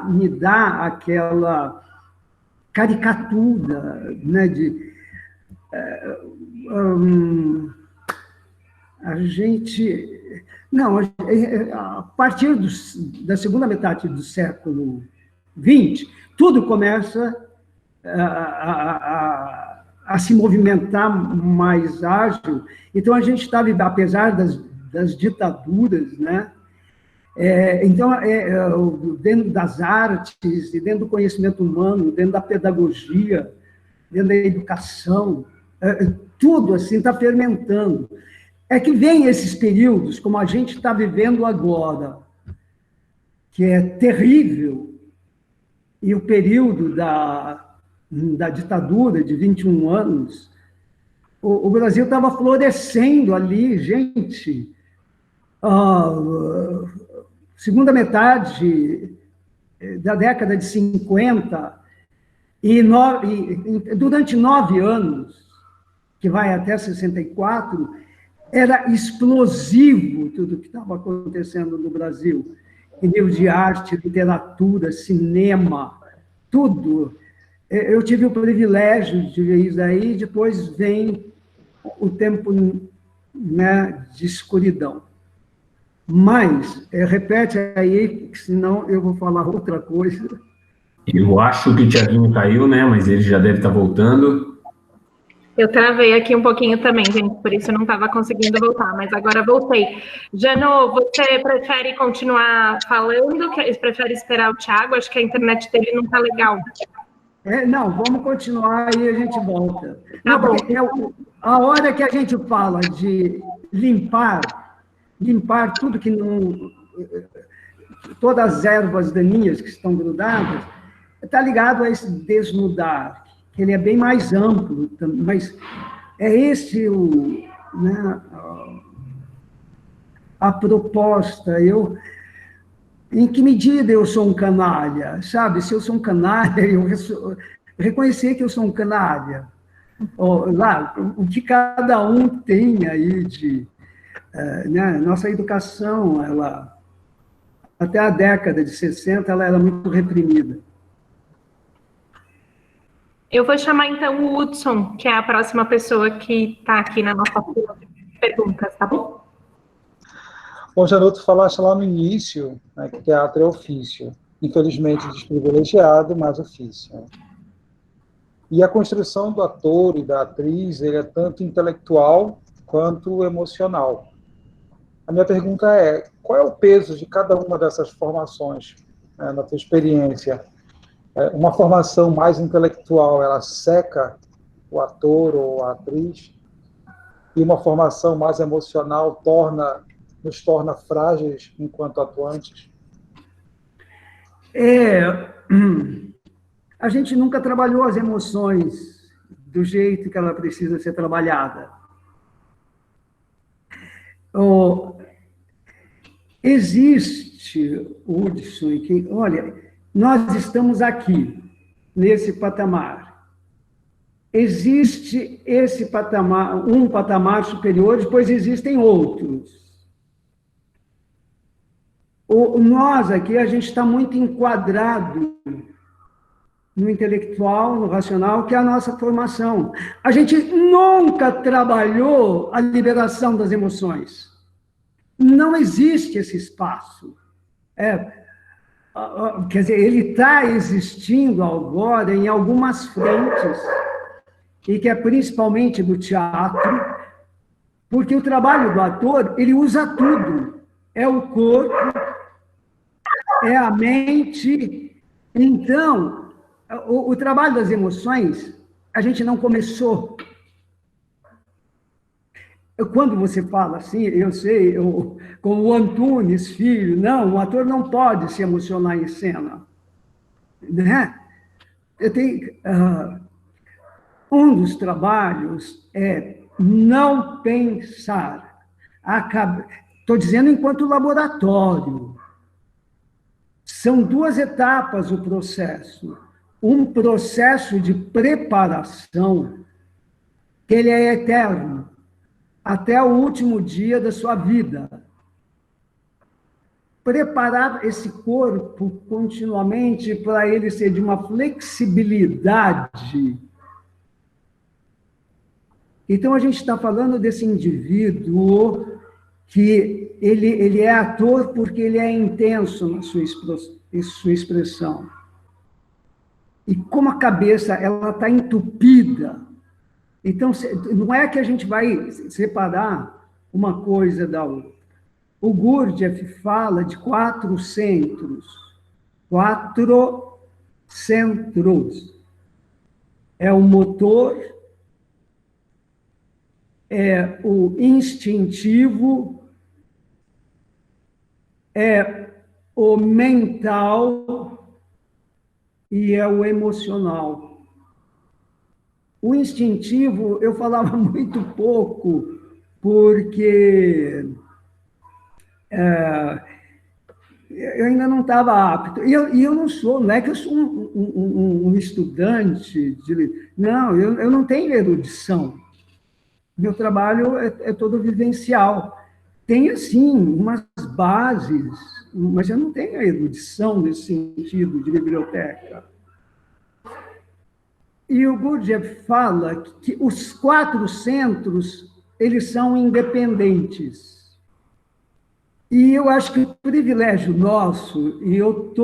me dá aquela caricatura, né, a gente... Não, a partir da segunda metade do século XX, tudo começa a se movimentar mais ágil. Então, a gente estava, apesar das ditaduras, né? Então, dentro das artes, e dentro do conhecimento humano, dentro da pedagogia, dentro da educação, tudo assim está fermentando. É que vem esses períodos, como a gente está vivendo agora, que é terrível, e o período da ditadura de 21 anos, o Brasil estava florescendo ali, gente. Segunda metade da década de 50, durante 9 anos, que vai até 64, era explosivo tudo que estava acontecendo no Brasil, em nível de arte, literatura, cinema, tudo. Eu tive o privilégio de ver isso aí, depois vem o tempo, né, de escuridão. Mas, repete aí, senão eu vou falar outra coisa. Eu acho que o Tiaguinho caiu, né? Mas ele já deve estar voltando. Eu travei aqui um pouquinho também, gente, por isso eu não estava conseguindo voltar, mas agora voltei. Jano, você prefere continuar falando? Prefere esperar o Thiago? Acho que a internet dele não está legal. Não, vamos continuar e a gente volta. Tá bom. A hora que a gente fala de limpar tudo que não... Todas as ervas daninhas que estão grudadas, está ligado a esse desnudar, que ele é bem mais amplo, mas é esse a proposta. Em que medida eu sou um canalha? Sabe, se eu sou um canalha, eu reconhecer que eu sou um canalha. O que cada um tem aí de... né, nossa educação, até a década de 60, ela era muito reprimida. Eu vou chamar, então, o Hudson, que é a próxima pessoa que está aqui na nossa fila de perguntas, tá bom? Bom, Jano, tu falaste lá no início, né, que teatro é ofício. Infelizmente, desprivilegiado, mas ofício. E a construção do ator e da atriz, ele é tanto intelectual quanto emocional. A minha pergunta é, qual é o peso de cada uma dessas formações, né, na tua experiência? Uma formação mais intelectual, ela seca o ator ou a atriz, e uma formação mais emocional nos torna frágeis enquanto atuantes? A gente nunca trabalhou as emoções do jeito que ela precisa ser trabalhada. Existe, Hudson, que, olha, nós estamos aqui, nesse patamar. Existe esse patamar, um patamar superior, depois existem outros. Nós aqui, a gente está muito enquadrado no intelectual, no racional, que é a nossa formação. A gente nunca trabalhou a liberação das emoções. Não existe esse espaço. Quer dizer, ele está existindo agora em algumas frentes, e que é principalmente do teatro, porque o trabalho do ator, ele usa tudo. É o corpo, é a mente. Então, o trabalho das emoções, a gente não começou. Quando você fala assim, eu sei, como o Antunes Filho, não, o ator não pode se emocionar em cena. Né? Um dos trabalhos é não pensar. Estou dizendo enquanto laboratório. São 2 etapas o processo. Um processo de preparação, que ele é eterno, até o último dia da sua vida. Preparar esse corpo continuamente para ele ser de uma flexibilidade. Então, a gente está falando desse indivíduo que ele é ator porque ele é intenso na sua expressão. E como a cabeça está entupida, então não é que a gente vai separar uma coisa da outra. O Gurdjieff fala de 4 centros. 4 centros. É o motor, é o instintivo, é o mental e é o emocional. O instintivo, eu falava muito pouco, porque eu ainda não estava apto. E eu não é que eu sou um estudante não, eu não tenho erudição. Meu trabalho é todo vivencial. Tem, assim, umas bases, mas eu não tenho erudição nesse sentido de biblioteca. E o Gurdjieff fala que os 4 centros, eles são independentes. E eu acho que o privilégio nosso, e eu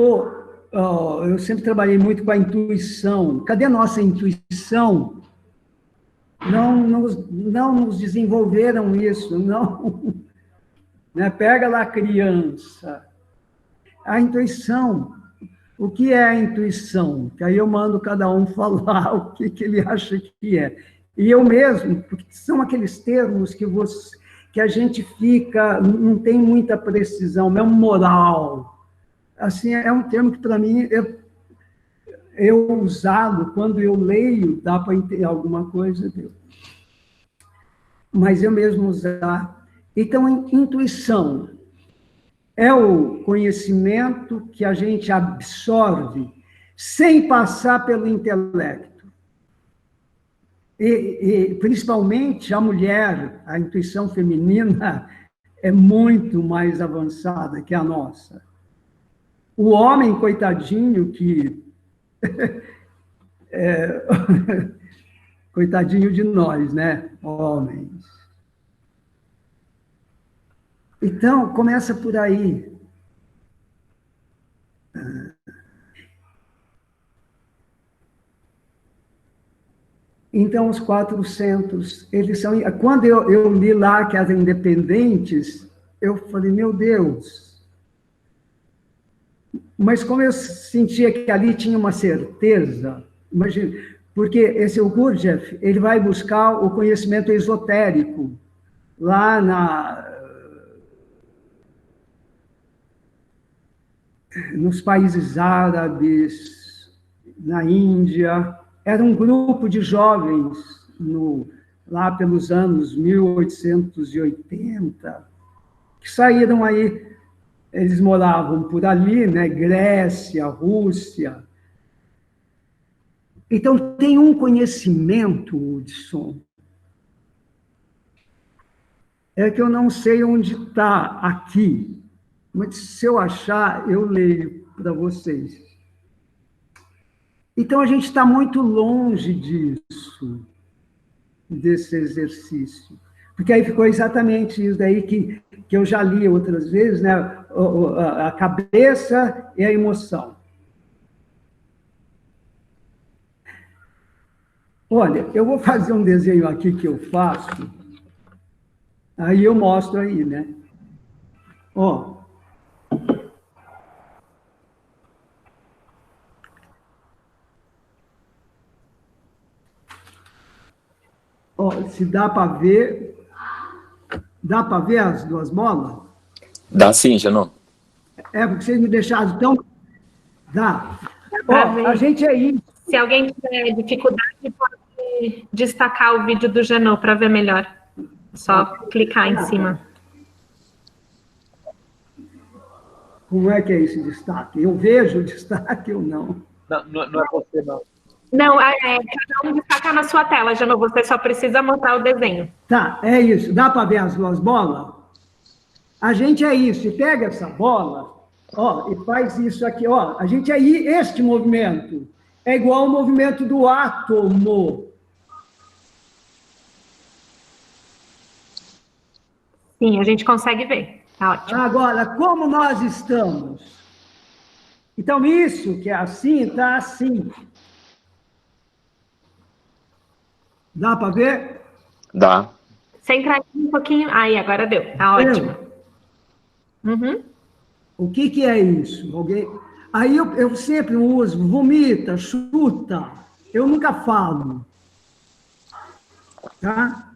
sempre trabalhei muito com a intuição. Cadê a nossa intuição? Não nos desenvolveram isso, não. Né? Pega lá a criança. A intuição. O que é a intuição? Que aí eu mando cada um falar o que ele acha que é. E eu mesmo, porque são aqueles termos que a gente fica, não tem muita precisão, é um moral. Assim, é um termo que, para mim, eu usado, quando eu leio, dá para entender alguma coisa dele. Mas eu mesmo usar. Então, intuição é o conhecimento que a gente absorve sem passar pelo intelecto. E principalmente a mulher, a intuição feminina é muito mais avançada que a nossa. O homem, coitadinho, que... coitadinho de nós, né, homens. Então, começa por aí. Então, os 4 centros, eles são... Quando eu li lá que eram independentes, eu falei, meu Deus. Mas como eu sentia que ali tinha uma certeza, imagina, porque o Gurdjieff, ele vai buscar o conhecimento esotérico, lá nos países árabes, na Índia. Era um grupo de jovens, lá pelos anos 1880, que saíram aí, eles moravam por ali, né? Grécia, Rússia. Então, tem um conhecimento, Hudson, é que eu não sei onde está aqui, mas se eu achar, eu leio para vocês. Então, a gente está muito longe disso, desse exercício. Porque aí ficou exatamente isso daí que eu já li outras vezes, né? A cabeça e a emoção. Olha, eu vou fazer um desenho aqui que eu faço, aí eu mostro aí, né? Ó. Se dá para ver... Dá para ver as 2 bolas? Dá sim, Janô. Porque vocês me deixaram tão... Dá. A gente é isso. Se alguém tiver dificuldade, pode destacar o vídeo do Janô para ver melhor. Só clicar em cima. Como é que é esse destaque? Eu vejo o destaque ou não? Não é você, não. Não, cada um destaca na sua tela, Janô. Você só precisa montar o desenho. Tá, é isso. Dá para ver as 2 bolas? A gente é isso. E pega essa bola, ó, e faz isso aqui, ó. A gente é este movimento. É igual ao movimento do átomo. Sim, a gente consegue ver. Tá ótimo. Agora, como nós estamos? Então, isso que é assim, está assim. Dá para ver? Dá. Centra aqui um pouquinho. Aí, agora deu. Tá ótimo. Uhum. O que é isso? Alguém... Aí eu sempre uso vomita, chuta. Eu nunca falo. Tá?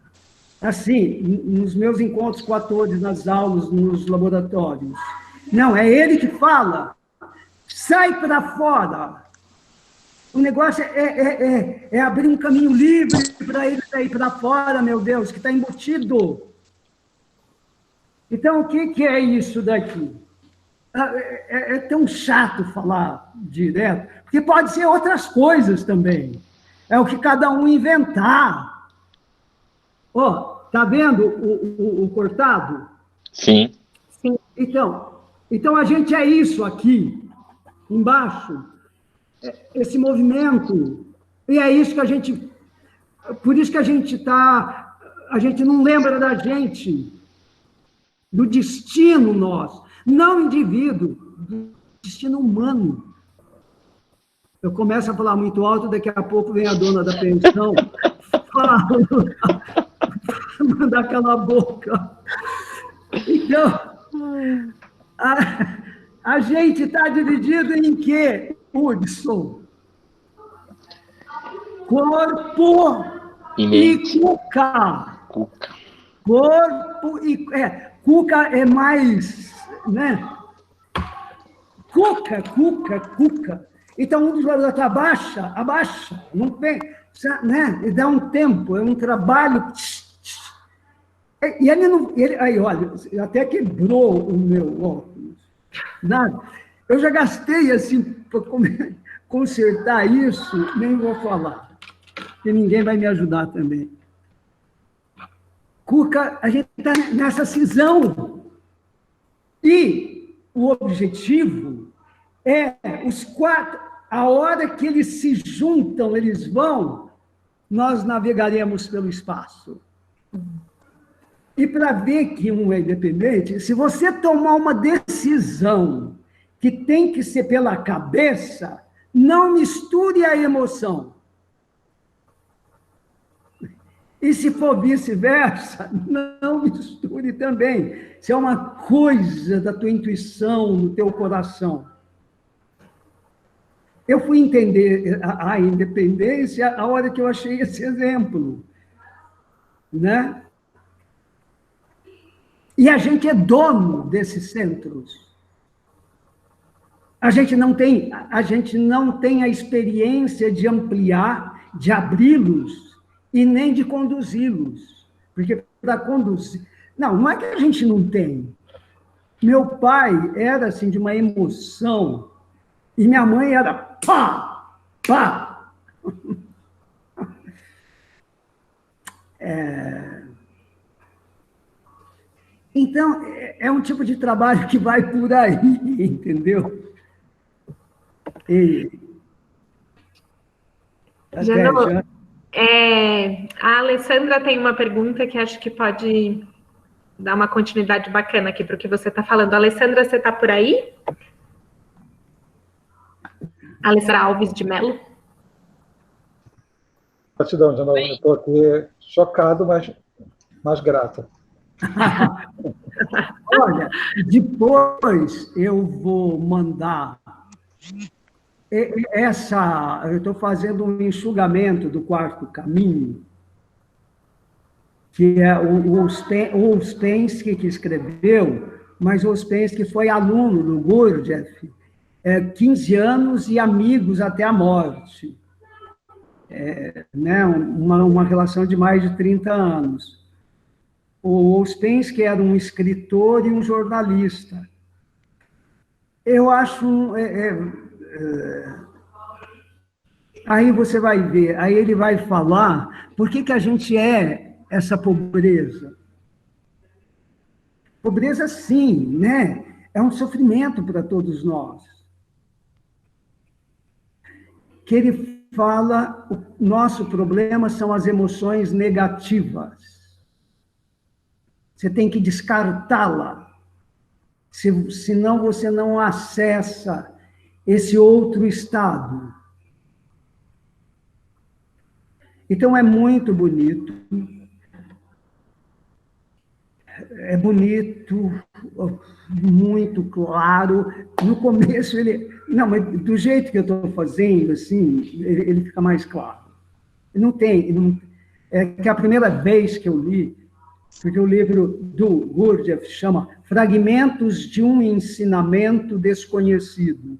Assim, nos meus encontros com atores, nas aulas, nos laboratórios. Não, é ele que fala. Sai para fora. O negócio é abrir um caminho livre para ele sair para fora, meu Deus, que está embutido. Então, o que é isso daqui? É tão chato falar direto, porque pode ser outras coisas também. É o que cada um inventar. Ó, tá vendo o cortado? Sim. Sim. Então, a gente é isso aqui, embaixo, esse movimento, e é isso que a gente... Por isso que a gente não lembra da gente, do destino nosso, não indivíduo, do destino humano. Eu começo a falar muito alto, daqui a pouco vem a dona da pensão, falando, mandar calar a boca. Então, a gente está dividido em quê, Hudson? Corpo e cuca. Corpo e... cuca é mais... né? Cuca. Então, um dos lados abaixa, não tem... né? E dá um tempo, é um trabalho... E ele não... aí, olha, até quebrou o meu óculos. Nada. Eu já gastei, assim, para consertar isso, nem vou falar, porque ninguém vai me ajudar também. Cuca, a gente está nessa cisão. E o objetivo é os quatro, a hora que eles se juntam, eles vão, nós navegaremos pelo espaço. E para ver que um é independente, se você tomar uma decisão que tem que ser pela cabeça, não misture a emoção. E se for vice-versa, não misture também. Se é uma coisa da tua intuição, do teu coração. Eu fui entender a independência a hora que eu achei esse exemplo, né? E a gente é dono desses centros. A gente não tem a experiência de ampliar, de abri-los e nem de conduzi-los. Porque para conduzir... Não é que a gente não tem. Meu pai era assim de uma emoção e minha mãe era pá, pá. Então, é um tipo de trabalho que vai por aí, entendeu? A Alessandra tem uma pergunta que acho que pode dar uma continuidade bacana aqui para o que você está falando. Alessandra, você está por aí? Alessandra Alves de Mello. Gratidão, Janela. Estou aqui chocado, mas grata. Olha, depois eu vou mandar eu estou fazendo um enxugamento do quarto caminho, que é o Ouspensky que escreveu, mas o Ouspensky foi aluno do Gurdjieff, 15 anos e amigos até a morte. Né, uma relação de mais de 30 anos. O Ouspensky era um escritor e um jornalista. Eu acho... aí você vai ver, aí ele vai falar por que a gente é essa pobreza. Pobreza, sim, né? É um sofrimento para todos nós. Que ele fala, o nosso problema são as emoções negativas. Você tem que descartá-la. Senão você não acessa esse outro estado. Então, é muito bonito. É bonito, muito claro. No começo, não, mas do jeito que eu estou fazendo, assim, ele fica mais claro. É que a primeira vez que eu li, porque o livro do Gurdjieff chama Fragmentos de um Ensinamento Desconhecido.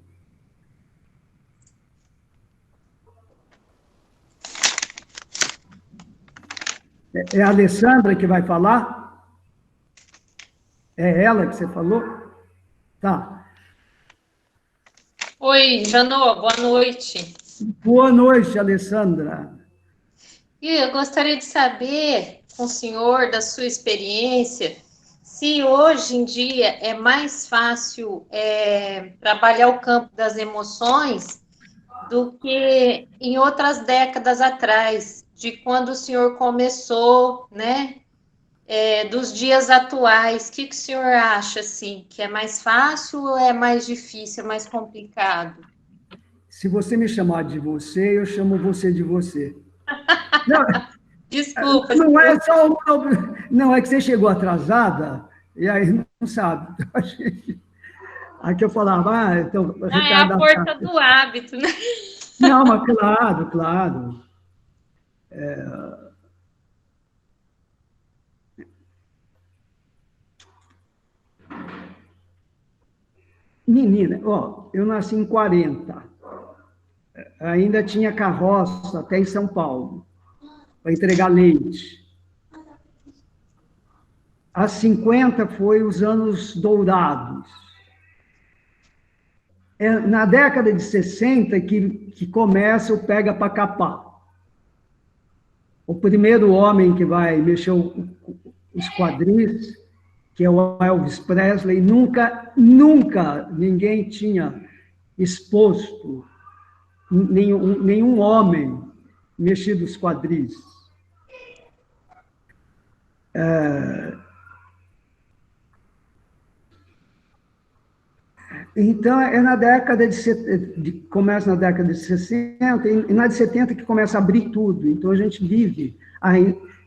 É a Alessandra que vai falar? É ela que você falou? Tá. Oi, Janô, boa noite. Boa noite, Alessandra. E eu gostaria de saber, com o senhor, da sua experiência, se hoje em dia é mais fácil trabalhar o campo das emoções do que em outras décadas atrás, de quando o senhor começou, né? Dos dias atuais, o que o senhor acha, assim, que é mais fácil ou é mais difícil, é mais complicado? Se você me chamar de você, eu chamo você de você. Não, Desculpa. Não é só não, é que você chegou atrasada e aí não sabe. Aqui eu falava, então... Não, é a força do hábito, né? Não, mas claro, claro. Menina, ó, eu nasci em 40. Ainda tinha carroça até em São Paulo, para entregar leite. As 50 foi os anos dourados. É na década de 60 que começa o pega para capar. O primeiro homem que vai mexer os quadris, que é o Elvis Presley, nunca ninguém tinha exposto, nenhum homem mexido os quadris. Então, é na década começa na década de 60, e na de 70 que começa a abrir tudo. Então, a gente vive,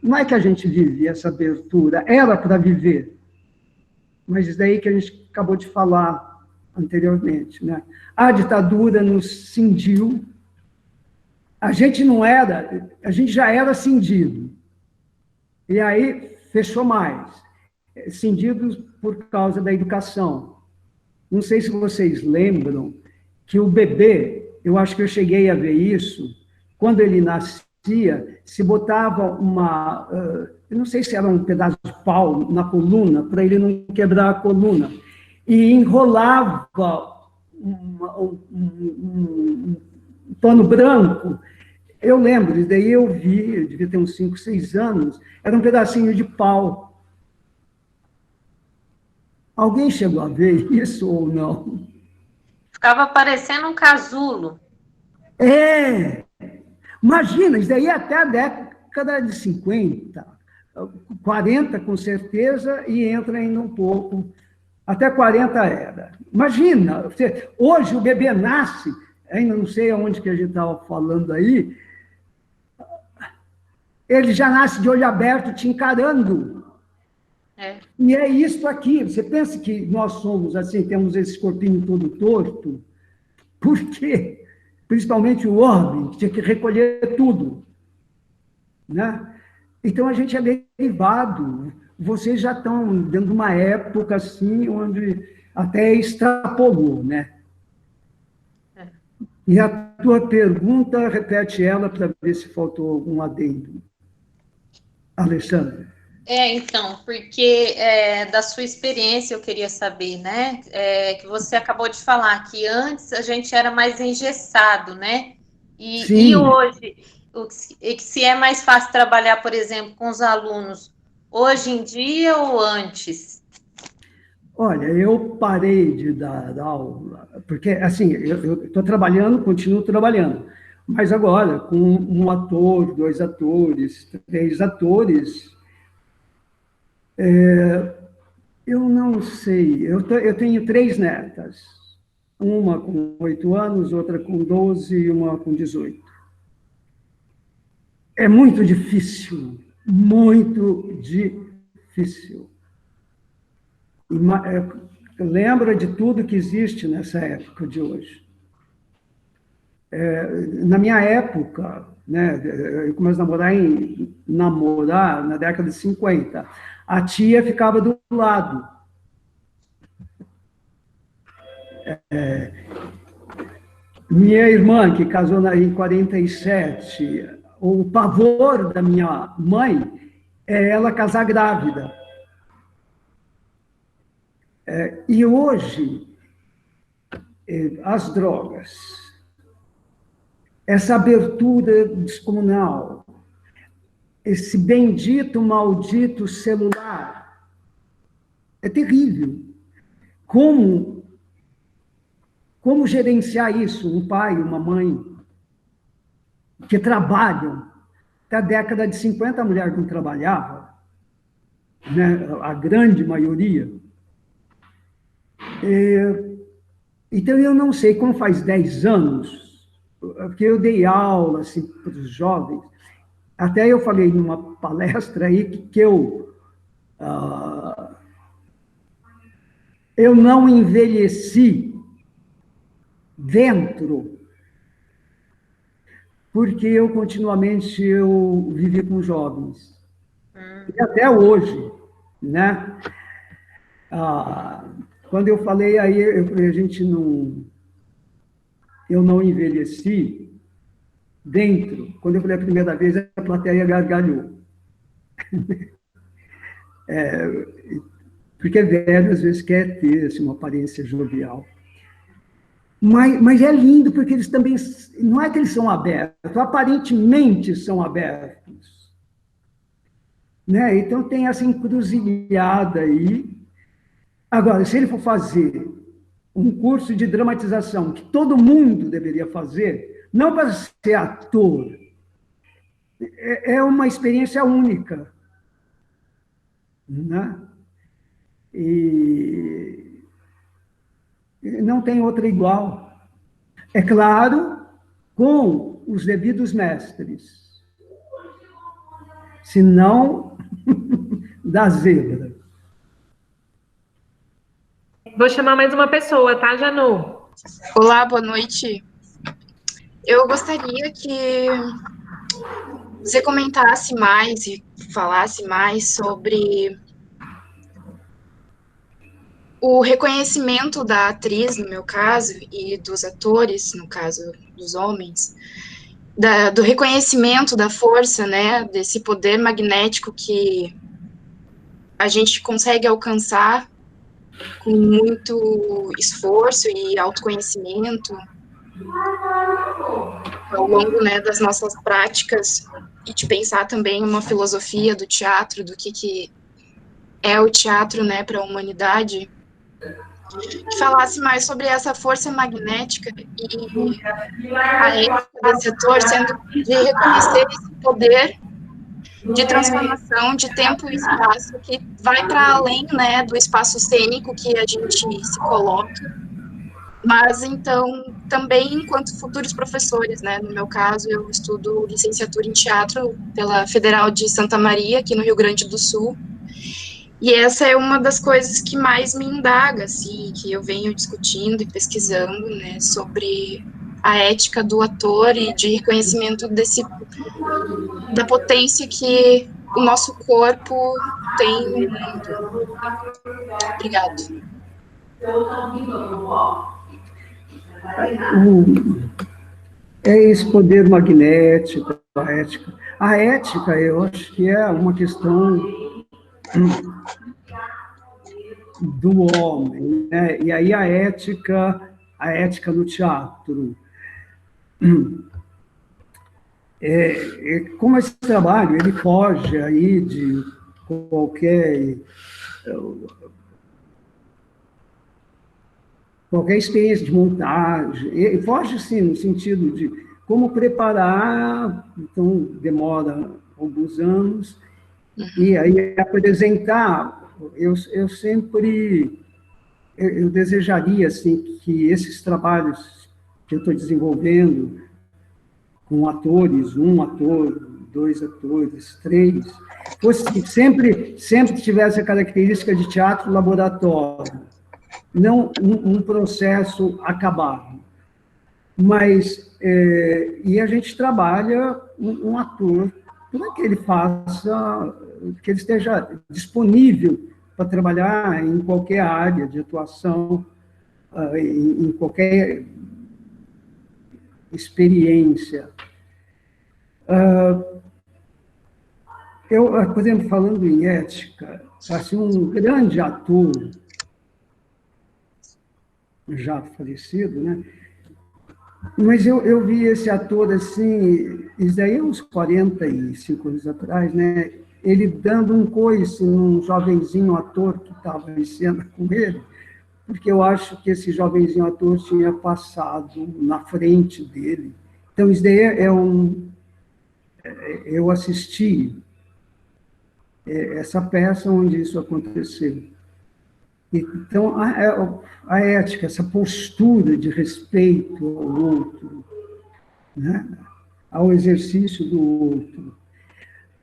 não é que a gente vive essa abertura, era para viver, mas isso daí que a gente acabou de falar anteriormente, né? A ditadura nos cindiu, a gente já era cindido, e aí fechou mais, cindidos por causa da educação. Não sei se vocês lembram que o bebê, eu acho que eu cheguei a ver isso, quando ele nascia, se botava eu não sei se era um pedaço de pau na coluna, para ele não quebrar a coluna, e enrolava um pano branco. Eu lembro, daí eu vi, eu devia ter uns 5, 6 anos, era um pedacinho de pau. Alguém chegou a ver isso ou não? Ficava parecendo um casulo. Imagina, isso daí até a década de 50, 40 com certeza, e entra ainda um pouco, até 40 era. Imagina, hoje o bebê nasce, ainda não sei aonde que a gente estava falando aí, ele já nasce de olho aberto te encarando. E é isso aqui. Você pensa que nós somos assim, temos esse corpinho todo torto? Por quê? Principalmente o homem, que tinha que recolher tudo, né? Então, a gente é derivado. Vocês já estão dentro de uma época assim, onde até extrapolou, né? E a tua pergunta, repete ela para ver se faltou algum adendo. Alexandre. Então, porque da sua experiência eu queria saber, né? Que você acabou de falar que antes a gente era mais engessado, né? E hoje, se é mais fácil trabalhar, por exemplo, com os alunos, hoje em dia ou antes? Olha, eu parei de dar aula, porque, assim, eu estou trabalhando, continuo trabalhando, mas agora, com um ator, 2 atores, 3 atores... eu não sei, eu tenho 3 netas, uma com 8 anos, outra com 12 e uma com 18. É muito difícil, muito difícil. Lembra de tudo que existe nessa época de hoje. Na minha época, né, eu comecei a namorar na década de 50, a tia ficava do lado. Minha irmã, que casou em 47, o pavor da minha mãe é ela casar grávida. E hoje, as drogas, essa abertura descomunal, esse bendito, maldito celular, é terrível. Como gerenciar isso? Um pai, uma mãe, que trabalham. Até a década de 50, a mulher não trabalhava, né? A grande maioria. Então, eu não sei, como faz 10 anos, porque eu dei aula assim, para os jovens, até eu falei numa palestra aí que eu não envelheci dentro, porque eu continuamente vivi com jovens. E até hoje, né? Quando eu falei aí, eu não envelheci dentro. Quando eu falei a primeira vez, a plateia gargalhou. Porque velho, às vezes, quer ter assim, uma aparência jovial. Mas é lindo, porque eles também... Não é que eles são abertos, aparentemente são abertos. Né? Então, tem essa encruzilhada aí. Agora, se ele for fazer um curso de dramatização, que todo mundo deveria fazer, não para ser ator, é uma experiência única. Né? E não tem outra igual. É claro, com os devidos mestres. Senão, dá zebra. Vou chamar mais uma pessoa, tá, Janu? Olá, boa noite. Eu gostaria que você comentasse mais e falasse mais sobre o reconhecimento da atriz, no meu caso, e dos atores, no caso dos homens, do reconhecimento da força, né, desse poder magnético que a gente consegue alcançar com muito esforço e autoconhecimento ao longo, né, das nossas práticas, e de pensar também uma filosofia do teatro, do que é o teatro, né, para a humanidade, que falasse mais sobre essa força magnética e a ética desse ator, sendo de reconhecer esse poder de transformação de tempo e espaço que vai para além, né, do espaço cênico que a gente se coloca, mas então também enquanto futuros professores, né, no meu caso eu estudo licenciatura em teatro pela Federal de Santa Maria, aqui no Rio Grande do Sul, e essa é uma das coisas que mais me indaga, assim, que eu venho discutindo e pesquisando, né, sobre a ética do ator e de reconhecimento da potência que o nosso corpo tem no mundo. Obrigado. É esse poder magnético, a ética. A ética, eu acho que é uma questão do homem, né? E aí a ética no teatro. Como esse trabalho, ele foge aí de qualquer experiência de montagem, ele foge, sim, no sentido de como preparar, então demora alguns anos, e aí apresentar, eu sempre desejaria, assim, que esses trabalhos que eu estou desenvolvendo, com atores, um ator, 2 atores, 3, fosse sempre tivesse a característica de teatro laboratório, não um processo acabado. Mas, e a gente trabalha um ator para que ele faça, que ele esteja disponível para trabalhar em qualquer área de atuação, em qualquer experiência. por exemplo, falando em ética, assim, um grande ator, já falecido, né? Mas eu vi esse ator, assim, isso aí uns 45 anos atrás, né? Ele dando um coice num jovenzinho ator que estava em cena com ele, porque eu acho que esse jovenzinho ator tinha passado na frente dele. Então, isso daí eu assisti essa peça onde isso aconteceu. Então, a ética, essa postura de respeito ao outro, né? Ao exercício do outro.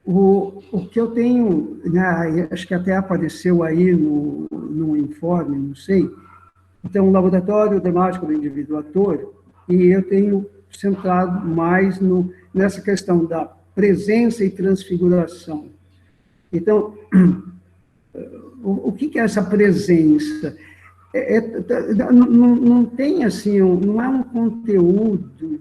O que eu tenho, né, acho que até apareceu aí no informe, não sei, então, o laboratório dramático do indivíduo ator, e eu tenho centrado mais nessa questão da presença e transfiguração. Então, o que é essa presença? Não tem assim, não é um conteúdo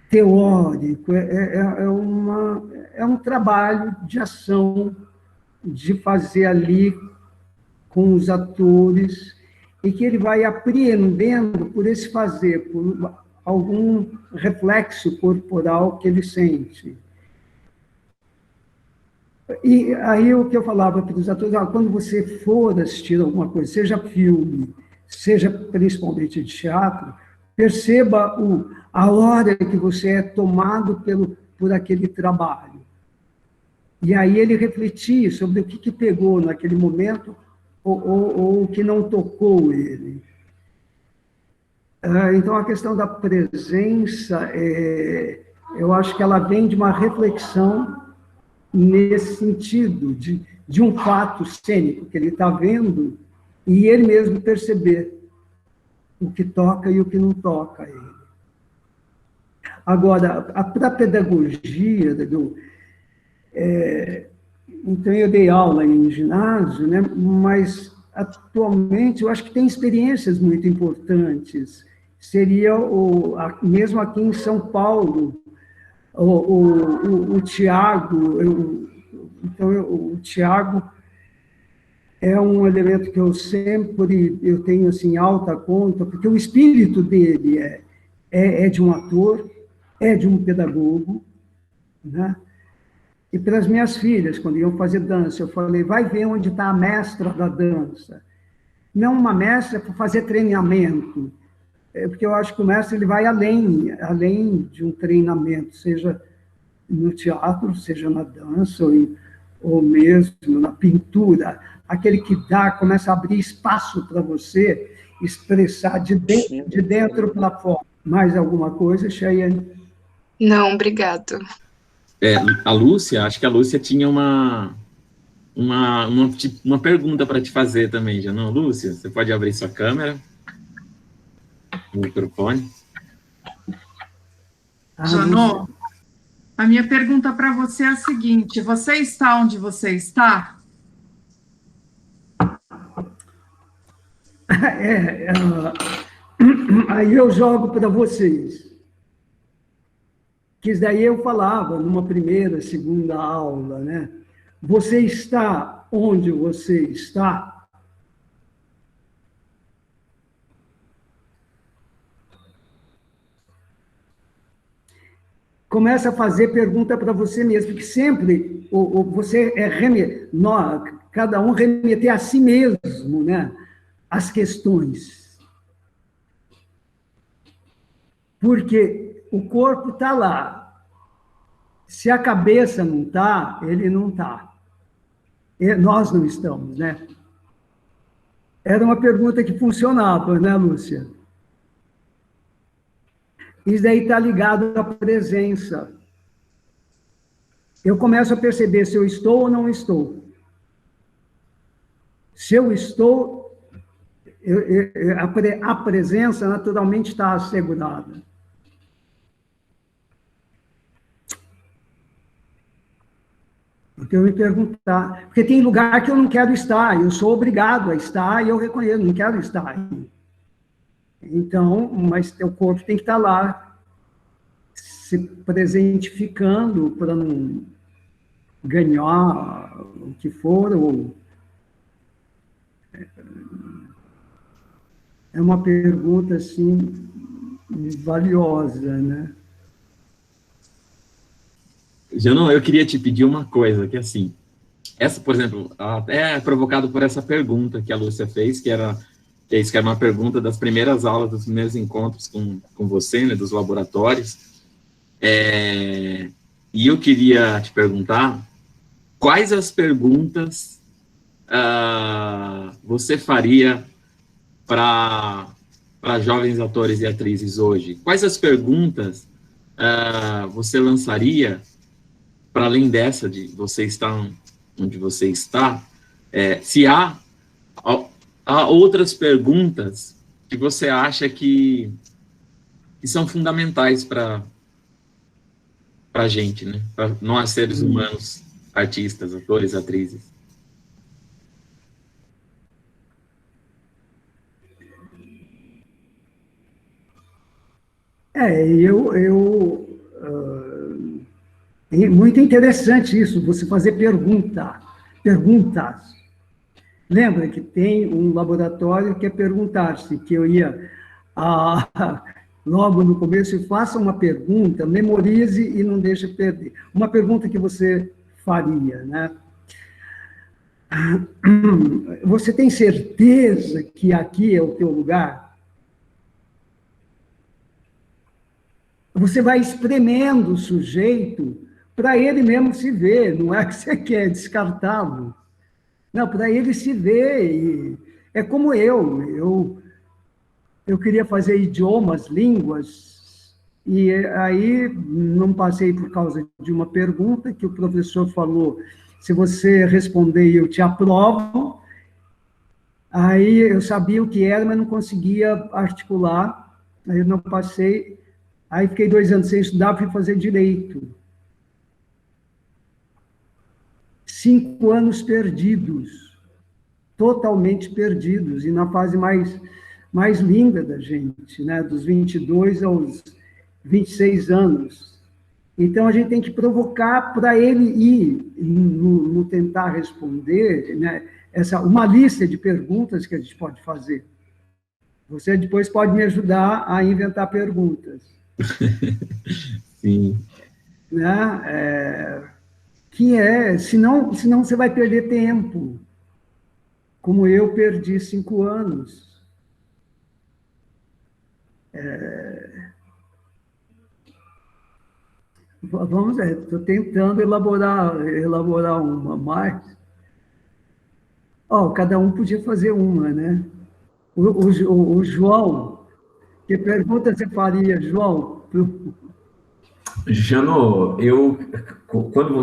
teórico, é um trabalho de ação, de fazer ali com os atores, e que ele vai apreendendo por esse fazer, por algum reflexo corporal que ele sente. E aí o que eu falava para os atores, quando você for assistir alguma coisa, seja filme, seja principalmente de teatro, perceba a hora que você é tomado por aquele trabalho. E aí ele refletir sobre o que pegou naquele momento ou o que não tocou ele. Então, a questão da presença, eu acho que ela vem de uma reflexão nesse sentido, de um fato cênico que ele está vendo e ele mesmo perceber o que toca e o que não toca a ele. Agora, para a pedagogia, então eu dei aula em ginásio, né, mas atualmente eu acho que tem experiências muito importantes. Seria, mesmo aqui em São Paulo, o Tiago, o Tiago é um elemento que eu tenho assim, alta conta, porque o espírito dele é de um ator, é de um pedagogo, né? E para as minhas filhas, quando iam fazer dança, eu falei, vai ver onde está a mestra da dança. Não uma mestra para fazer treinamento, porque eu acho que o mestre ele vai além de um treinamento, seja no teatro, seja na dança, ou mesmo na pintura, aquele que começa a abrir espaço para você expressar de dentro para fora. Mais alguma coisa, Cheyenne? Não, obrigado. A Lúcia, acho que a Lúcia tinha uma pergunta para te fazer também, já não, Lúcia? Você pode abrir sua câmera, o microfone. Janô, a minha pergunta para você é a seguinte: você está onde você está? Aí eu jogo para vocês. Que daí eu falava numa primeira, segunda aula, né? Você está onde você está? Começa a fazer pergunta para você mesmo, porque sempre você cada um remeter a si mesmo, né? As questões. Porque o corpo está lá. Se a cabeça não está, ele não está. Nós não estamos, né? Era uma pergunta que funcionava, né, Lúcia? Isso daí está ligado à presença. Eu começo a perceber se eu estou ou não estou. Se eu estou, a presença naturalmente está assegurada. Porque eu me perguntar, porque tem lugar que eu não quero estar, eu sou obrigado a estar e eu reconheço, não quero estar aí. Então, mas teu corpo tem que estar lá, se presentificando para não ganhar o que for, ou... É uma pergunta, assim, valiosa, né? Janô, eu queria te pedir uma coisa, que assim, essa, por exemplo, até é provocado por essa pergunta que a Lúcia fez, que era uma pergunta das primeiras aulas, dos primeiros encontros com você, né, dos laboratórios, e eu queria te perguntar quais as perguntas você faria para jovens atores e atrizes hoje? Quais as perguntas você lançaria para além dessa de você estar onde você está? Se há outras perguntas que você acha que são fundamentais para a gente, né? Para nós, seres humanos, artistas, atores, atrizes. É muito interessante isso, você fazer perguntas. Lembra que tem um laboratório que é perguntar-se, que eu ia, logo no começo, faça uma pergunta, memorize e não deixe perder. Uma pergunta que você faria, né? Você tem certeza que aqui é o teu lugar? Você vai espremendo o sujeito para ele mesmo se ver, não é que você quer descartá-lo. Não, para ele se ver. E é como eu queria fazer idiomas, línguas, e aí não passei por causa de uma pergunta que o professor falou, se você responder, eu te aprovo. Aí eu sabia o que era, mas não conseguia articular, aí eu não passei. Aí fiquei 2 anos sem estudar, fui fazer direito. 5 anos perdidos, totalmente perdidos, e na fase mais linda da gente, né? Dos 22 aos 26 anos. Então, a gente tem que provocar para ele ir no tentar responder, né? Uma lista de perguntas que a gente pode fazer. Você depois pode me ajudar a inventar perguntas. Sim. Né? Senão você vai perder tempo, como eu perdi 5 anos. Vamos ver, estou tentando elaborar uma mais. Cada um podia fazer uma, né? O João, que pergunta você faria, João? Janô, quando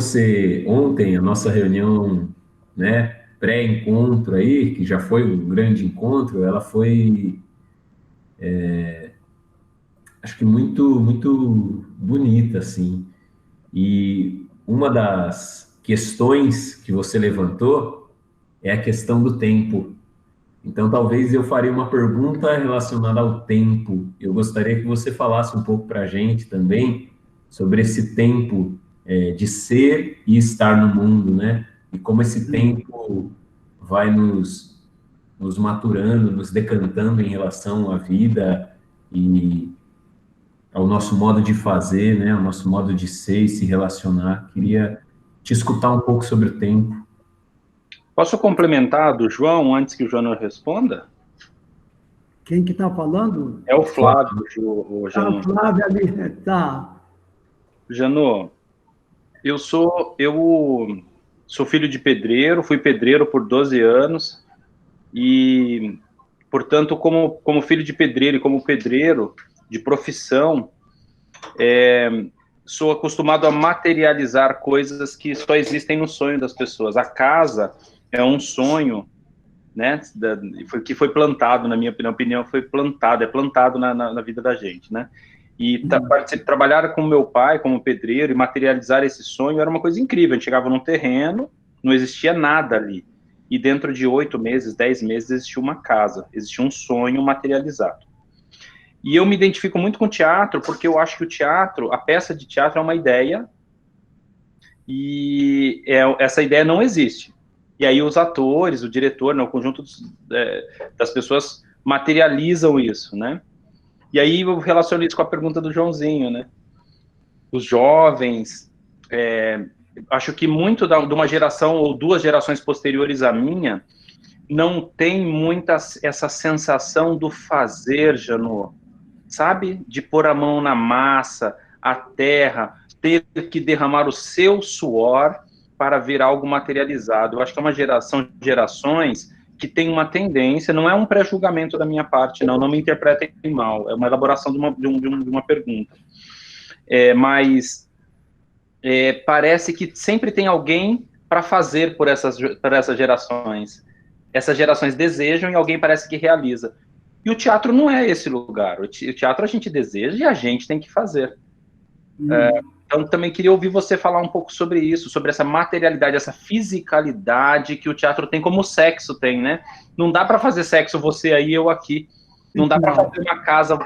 ontem, a nossa reunião, né, pré-encontro aí, que já foi um grande encontro, ela foi, acho que muito, muito bonita, assim. E uma das questões que você levantou é a questão do tempo. Então, talvez eu faria uma pergunta relacionada ao tempo. Eu gostaria que você falasse um pouco para a gente também sobre esse tempo de ser e estar no mundo, né? E como esse tempo vai nos maturando, nos decantando em relação à vida e ao nosso modo de fazer, né? Ao nosso modo de ser e se relacionar. Queria te escutar um pouco sobre o tempo. Posso complementar do João, antes que o João responda? Quem que está falando? É o Flávio, o Janô. O Flávio ali, tá. Janô, eu sou filho de pedreiro, fui pedreiro por 12 anos, e, portanto, como filho de pedreiro e como pedreiro de profissão, sou acostumado a materializar coisas que só existem no sonho das pessoas. A casa é um sonho, né, que foi plantado, na minha opinião, é plantado na vida da gente, né? E trabalhar com meu pai como pedreiro e materializar esse sonho era uma coisa incrível. A gente chegava num terreno, não existia nada ali, e dentro de 8 meses, 10 meses, existia uma casa, existia um sonho materializado. E eu me identifico muito com o teatro, porque eu acho que o teatro, a peça de teatro é uma ideia E essa ideia não existe. E aí os atores, o diretor, né, o conjunto das pessoas materializam isso, né? E aí eu relaciono isso com a pergunta do Joãozinho, né? Os jovens, acho que muito de uma geração ou 2 gerações posteriores à minha, não tem muita essa sensação do fazer, Janô, sabe? De pôr a mão na massa, a terra, ter que derramar o seu suor para ver algo materializado. Eu acho que é uma gerações que tem uma tendência, não é um pré-julgamento da minha parte, não me interpretem mal, é uma elaboração de uma pergunta. Mas parece que sempre tem alguém para fazer por essas gerações. Essas gerações desejam e alguém parece que realiza. E o teatro não é esse lugar. O teatro a gente deseja e a gente tem que fazer. Então, também queria ouvir você falar um pouco sobre isso, sobre essa materialidade, essa fisicalidade que o teatro tem, como o sexo tem, né? Não dá para fazer sexo você aí, eu aqui. Não dá para fazer uma casa,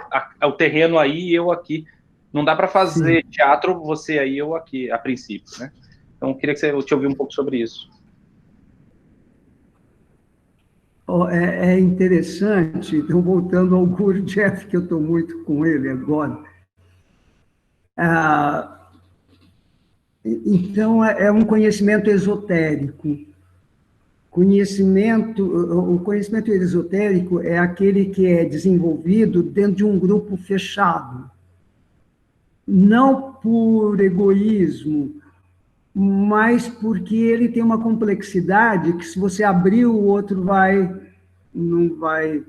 o terreno aí, eu aqui. Não dá para fazer teatro você aí, eu aqui, a princípio, né? Então, queria que eu te ouvisse um pouco sobre isso. É interessante, então, voltando ao Gurdjieff, que eu estou muito com ele agora. Então, é um conhecimento esotérico. O conhecimento esotérico é aquele que é desenvolvido dentro de um grupo fechado. Não por egoísmo, mas porque ele tem uma complexidade que, se você abrir, o outro não vai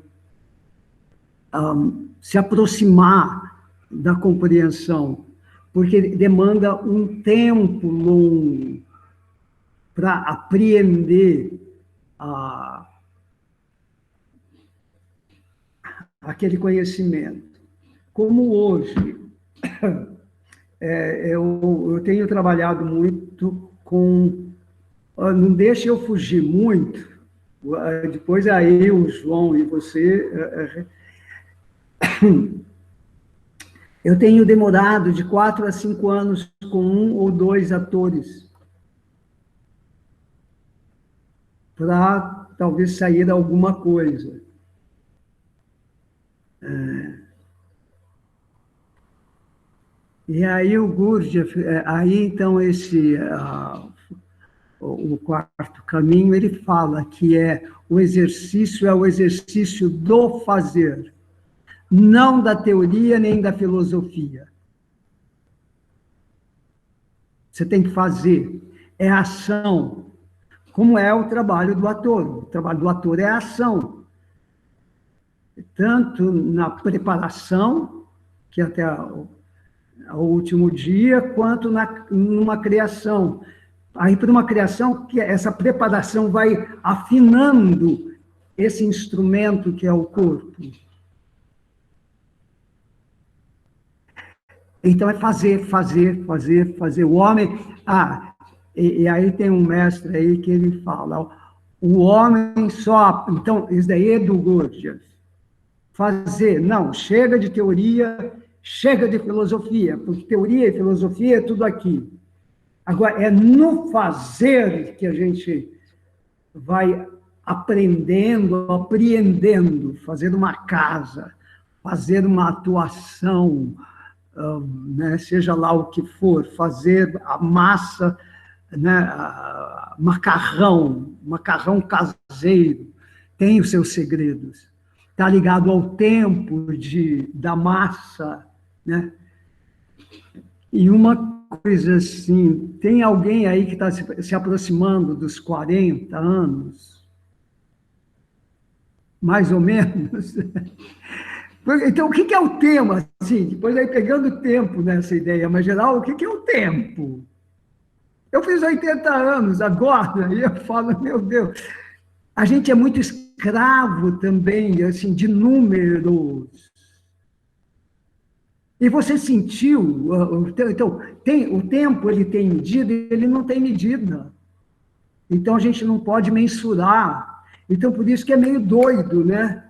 se aproximar da compreensão, porque demanda um tempo longo para apreender aquele conhecimento. Como hoje, eu tenho trabalhado muito com... Não deixe eu fugir muito, depois aí o João e você... Eu tenho demorado de 4 a 5 anos com 1 ou 2 atores para talvez sair alguma coisa. E aí o Gurdjieff, aí então o quarto caminho, ele fala que o exercício é o exercício do fazer, não da teoria nem da filosofia. Você tem que fazer, é ação, como é o trabalho do ator. O trabalho do ator é ação, tanto na preparação, que até o último dia, quanto numa criação. Aí, para uma criação, que essa preparação vai afinando esse instrumento que é o corpo. Então, é fazer. O homem... e aí tem um mestre aí que ele fala, o homem só... Então, isso daí é do Gurdjieff. Fazer. Não, chega de teoria, chega de filosofia, porque teoria e filosofia é tudo aqui. Agora, é no fazer que a gente vai aprendendo, apreendendo, fazer uma casa, fazer uma atuação... né, seja lá o que for, fazer a massa, né, macarrão caseiro, tem os seus segredos. Está ligado ao tempo da massa, né? E uma coisa assim, tem alguém aí que está se aproximando dos 40 anos, mais ou menos. Então, o que é o tema? Assim, depois aí pegando tempo nessa ideia, mas geral, o que é o tempo? Eu fiz 80 anos agora, e eu falo, meu Deus, a gente é muito escravo também, assim, de números. E você sentiu, então, o tempo ele tem medida, ele não tem medida. Então, a gente não pode mensurar. Então, por isso que é meio doido, né?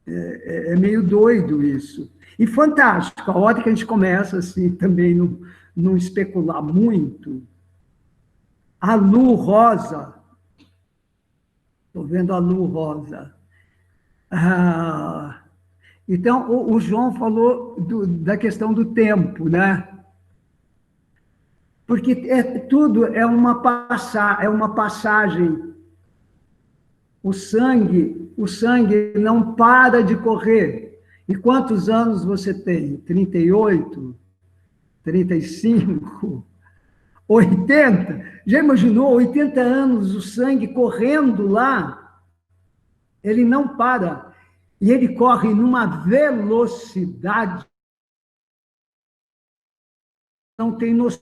É meio doido isso. E fantástico, a hora que a gente começa assim, também não especular muito, A Lu Rosa. Estou vendo a Lu Rosa. Então, o João falou da questão do tempo, né? Porque tudo é uma passagem. O sangue não para de correr. E quantos anos você tem? 38? 35? 80? Já imaginou 80 anos o sangue correndo lá? Ele não para. E ele corre numa velocidade. Não tem noção.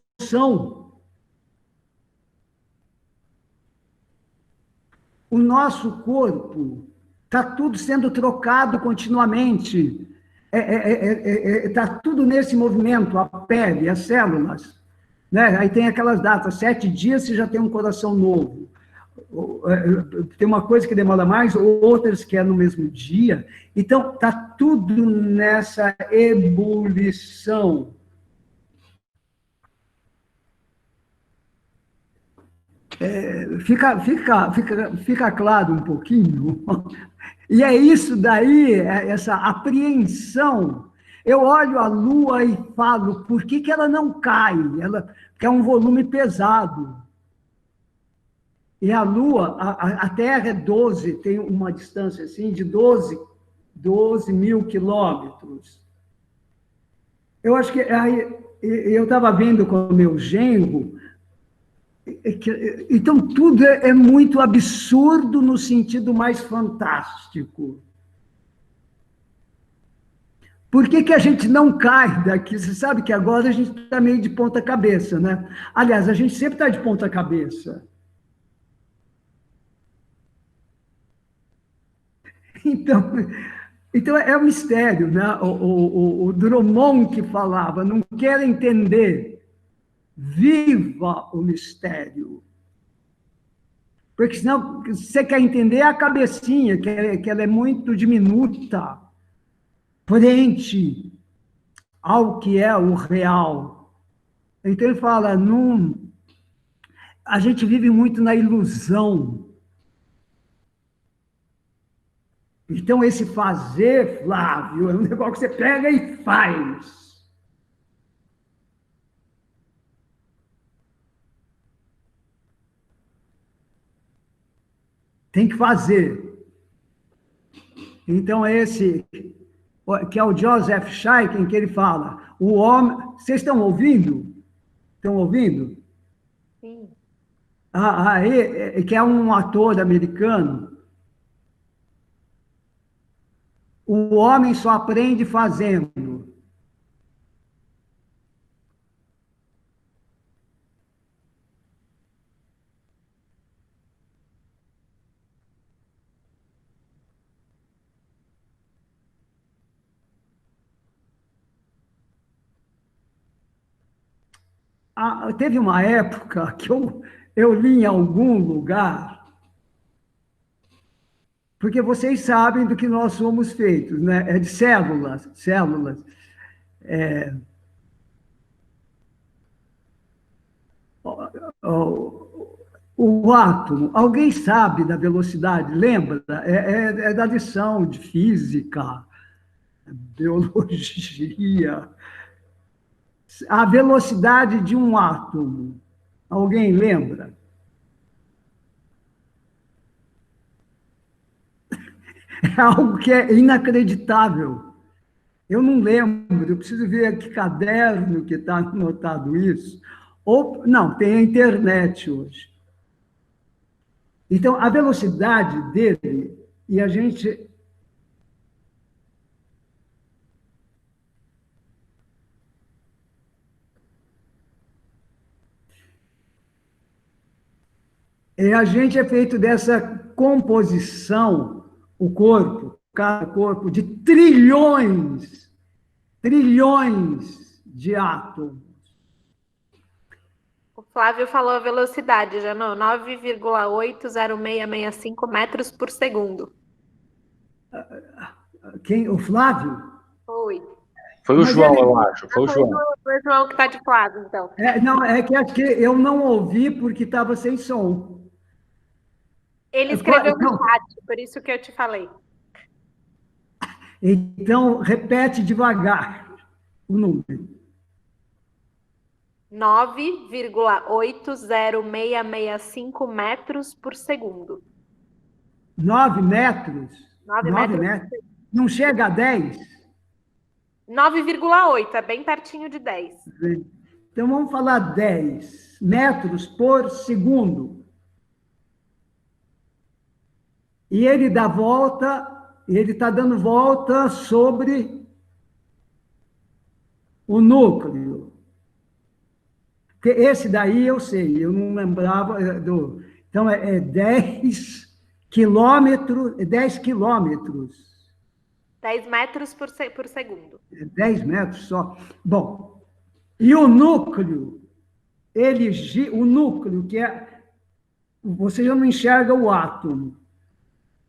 O nosso corpo está tudo sendo trocado continuamente. Está tudo nesse movimento, a pele, as células. Né? Aí tem aquelas datas, 7 dias você já tem um coração novo. Tem uma coisa que demora mais, outras que é no mesmo dia. Então, está tudo nessa ebulição. Fica claro um pouquinho? E é isso daí, essa apreensão. Eu olho a Lua e falo, por que ela não cai? Porque é um volume pesado. E a Lua, a Terra é 12, tem uma distância assim de 12 mil quilômetros. Eu acho que eu estava vendo com o meu genro, então tudo é muito absurdo no sentido mais fantástico. Por que a gente não cai daqui? Você sabe que agora a gente está meio de ponta cabeça, né? Aliás, a gente sempre está de ponta cabeça. Então é um mistério, né? O Drummond que falava, não quer entender, viva o mistério. Porque senão você quer entender a cabecinha, que ela é muito diminuta, frente ao que é o real. Então ele fala, a gente vive muito na ilusão. Então, esse fazer, Flávio, é um negócio que você pega e faz. Tem que fazer. Então, esse, que é o Joseph Schaiken, que ele fala, o homem... Vocês estão ouvindo? Estão ouvindo? Sim. Que é um ator americano. O homem só aprende fazendo. Teve uma época que eu li em algum lugar, porque vocês sabem do que nós somos feitos, né? É de células. O átomo, alguém sabe da velocidade? Lembra? É da lição de física, biologia. A velocidade de um átomo, alguém lembra? É algo que é inacreditável. Eu não lembro, eu preciso ver que caderno que está anotado isso. Ou, não, tem a internet hoje. Então, a velocidade dele, e a gente... A gente é feito dessa composição, o corpo, cada corpo, de trilhões de átomos. O Flávio falou a velocidade, já não, 9,80665 metros por segundo. Quem? O Flávio? Oi. Foi o João, eu acho. Foi o João. Foi o João que está de lado, então. Não, é que acho que eu não ouvi porque estava sem som. Ele escreveu no chat, por isso que eu te falei. Então, repete devagar o número. 9,80665 metros por segundo. 9 metros? 9 metros. Não chega a 10? 9,8, é bem pertinho de 10. Então, vamos falar 10 metros por segundo. E ele dá volta, ele está dando volta sobre o núcleo. Esse daí eu sei, eu não lembrava do... Então, é 10 quilômetros, 10 quilômetros. 10 metros por segundo. 10 metros só. Bom, e o núcleo, o núcleo, que é... Você já não enxerga o átomo,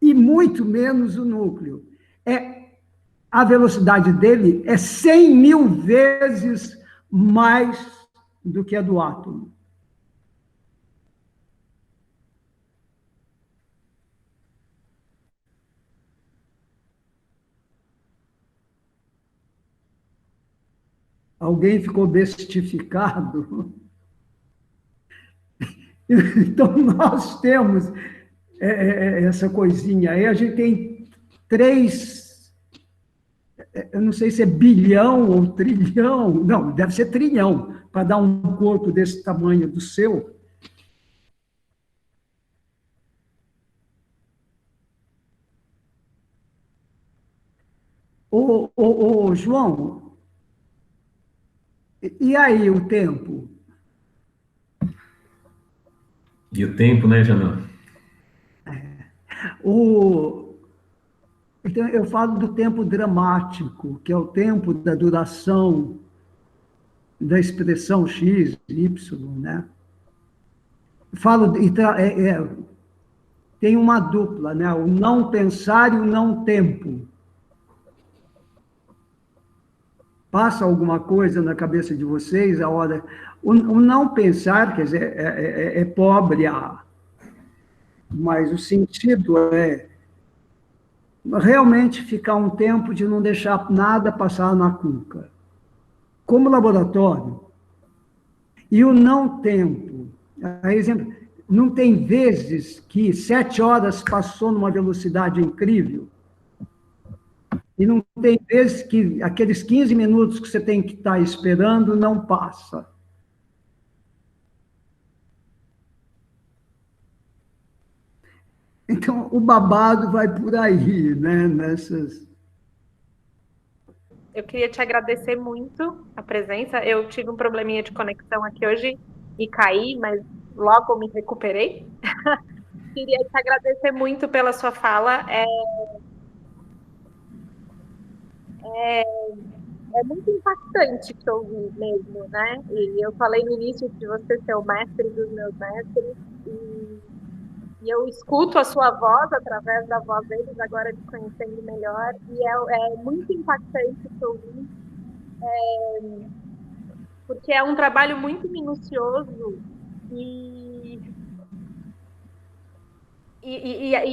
e muito menos o núcleo. A velocidade dele é 100 mil vezes mais do que a do átomo. Alguém ficou bestificado? Então, nós temos essa coisinha aí. A gente tem 3, eu não sei se é bilhão ou trilhão, não, deve ser trilhão, para dar um corpo desse tamanho do seu. Ô, João, e aí o tempo? E o tempo, né, Janão? Então, eu falo do tempo dramático, que é o tempo da duração da expressão x, y, né? Falo, tem uma dupla, né? O não pensar e o não tempo. Passa alguma coisa na cabeça de vocês a hora... O não pensar, quer dizer, é pobre, mas o sentido é realmente ficar um tempo de não deixar nada passar na cuca. Como laboratório. E o não tempo. A exemplo, não tem vezes que 7 horas passou numa velocidade incrível. E não tem vezes que aqueles 15 minutos que você tem que estar esperando não passa. Então, o babado vai por aí, né? Eu queria te agradecer muito a presença. Eu tive um probleminha de conexão aqui hoje e caí, mas logo me recuperei. Queria te agradecer muito pela sua fala. É muito impactante te ouvir mesmo, né? E eu falei no início de você ser o mestre dos meus mestres, e eu escuto a sua voz através da voz deles, agora te conhecendo melhor, e é muito impactante te ouvir, porque é um trabalho muito minucioso e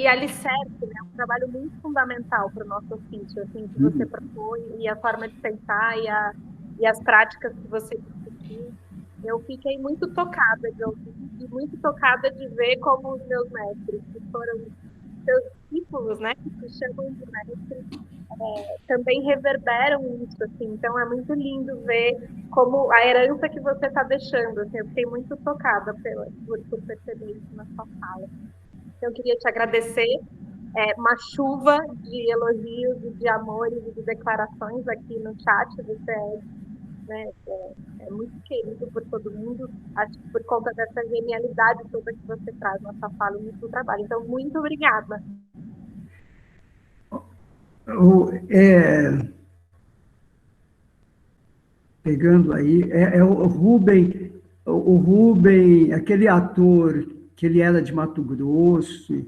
alicerce, né? Um trabalho muito fundamental para o nosso ofício, assim, que você propõe, e a forma de pensar, e as práticas que você discutiu. Eu fiquei muito tocada de ouvir, e muito tocada de ver como os meus mestres, que foram seus discípulos, né, que se chamam de mestres, também reverberam isso, assim. Então é muito lindo ver como a herança que você está deixando, assim. Eu fiquei muito tocada por perceber isso na sua fala. Então, eu queria te agradecer, uma chuva de elogios e de amores e de declarações aqui no chat. Você é muito querido por todo mundo, acho que por conta dessa genialidade toda que você traz na sua fala e no seu trabalho. Então, muito obrigada. Pegando aí, o Rubem, aquele ator que ele era de Mato Grosso.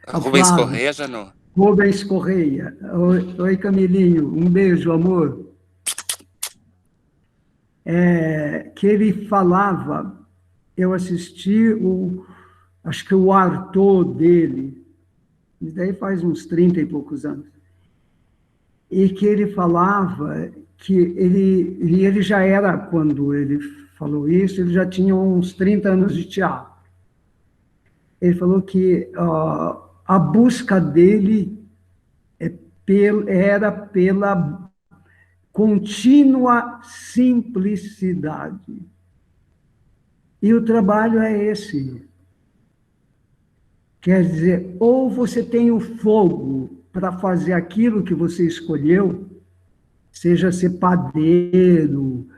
Rubens Correia, Janô? Rubens Correia. Oi, Camilinho. Um beijo, amor. que ele falava, eu assisti, acho que o Arthur dele, isso daí faz uns 30 e poucos anos, e que ele falava que ele já era, quando ele falou isso, ele já tinha uns 30 anos de teatro. Ele falou que a busca dele era pela contínua simplicidade. E o trabalho é esse. Quer dizer, ou você tem o fogo para fazer aquilo que você escolheu, seja ser padeiro,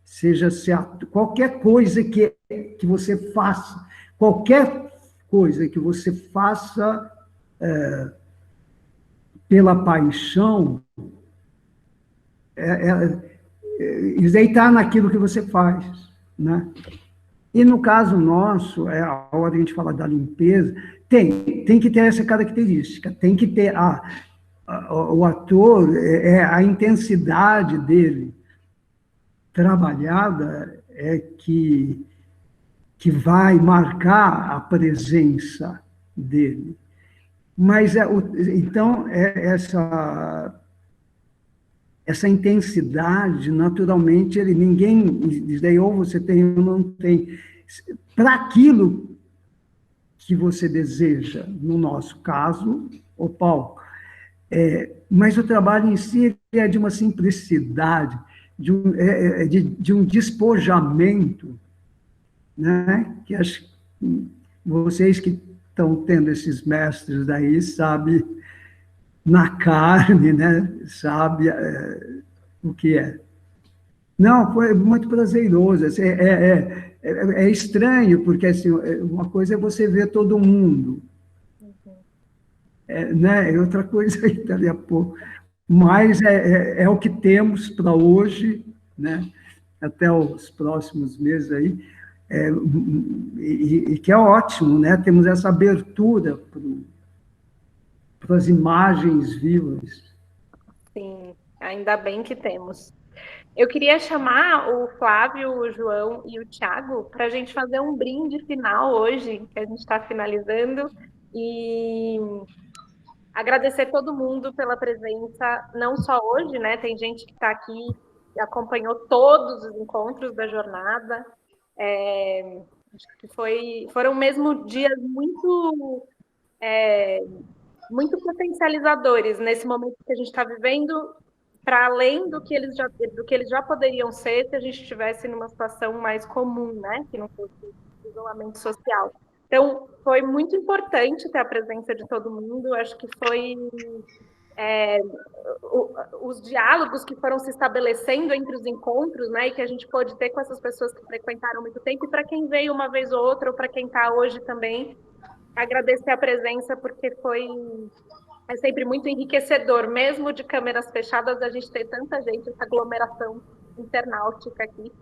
seja ser qualquer coisa que você faça, qualquer coisa que você faça pela paixão, isso aí está naquilo que você faz, né? E no caso nosso, a hora de a gente falar da limpeza, tem que ter essa característica, tem que ter o ator, a intensidade dele trabalhada que vai marcar a presença dele. Mas, então, essa intensidade, naturalmente, ninguém diz, ou você tem ou não tem. Para aquilo que você deseja, no nosso caso, o palco. Mas o trabalho em si é de uma simplicidade, de um despojamento, né? Que acho que vocês que estão tendo esses mestres daí sabem na carne, né? Sabe o que é. Não, foi muito prazeroso. É estranho, porque assim, uma coisa é você ver todo mundo, né? Outra coisa aí, dali a pouco. Mas é o que temos para hoje, né? Até os próximos meses aí, e que é ótimo, né? Temos essa abertura para as imagens vivas. Sim, ainda bem que temos. Eu queria chamar o Flávio, o João e o Thiago para a gente fazer um brinde final hoje, que a gente está finalizando, e agradecer todo mundo pela presença, não só hoje, né? Tem gente que está aqui e acompanhou todos os encontros da jornada. Acho que foram mesmo dias muito potencializadores nesse momento que a gente está vivendo, para além do que eles já poderiam ser se a gente estivesse numa situação mais comum, né? Que não fosse isolamento social. Então, foi muito importante ter a presença de todo mundo. Acho que foi os diálogos que foram se estabelecendo entre os encontros, né? E que a gente pôde ter com essas pessoas que frequentaram muito tempo, e para quem veio uma vez ou outra, ou para quem está hoje também, agradecer a presença, porque é sempre muito enriquecedor, mesmo de câmeras fechadas, a gente ter tanta gente, essa aglomeração internautica aqui,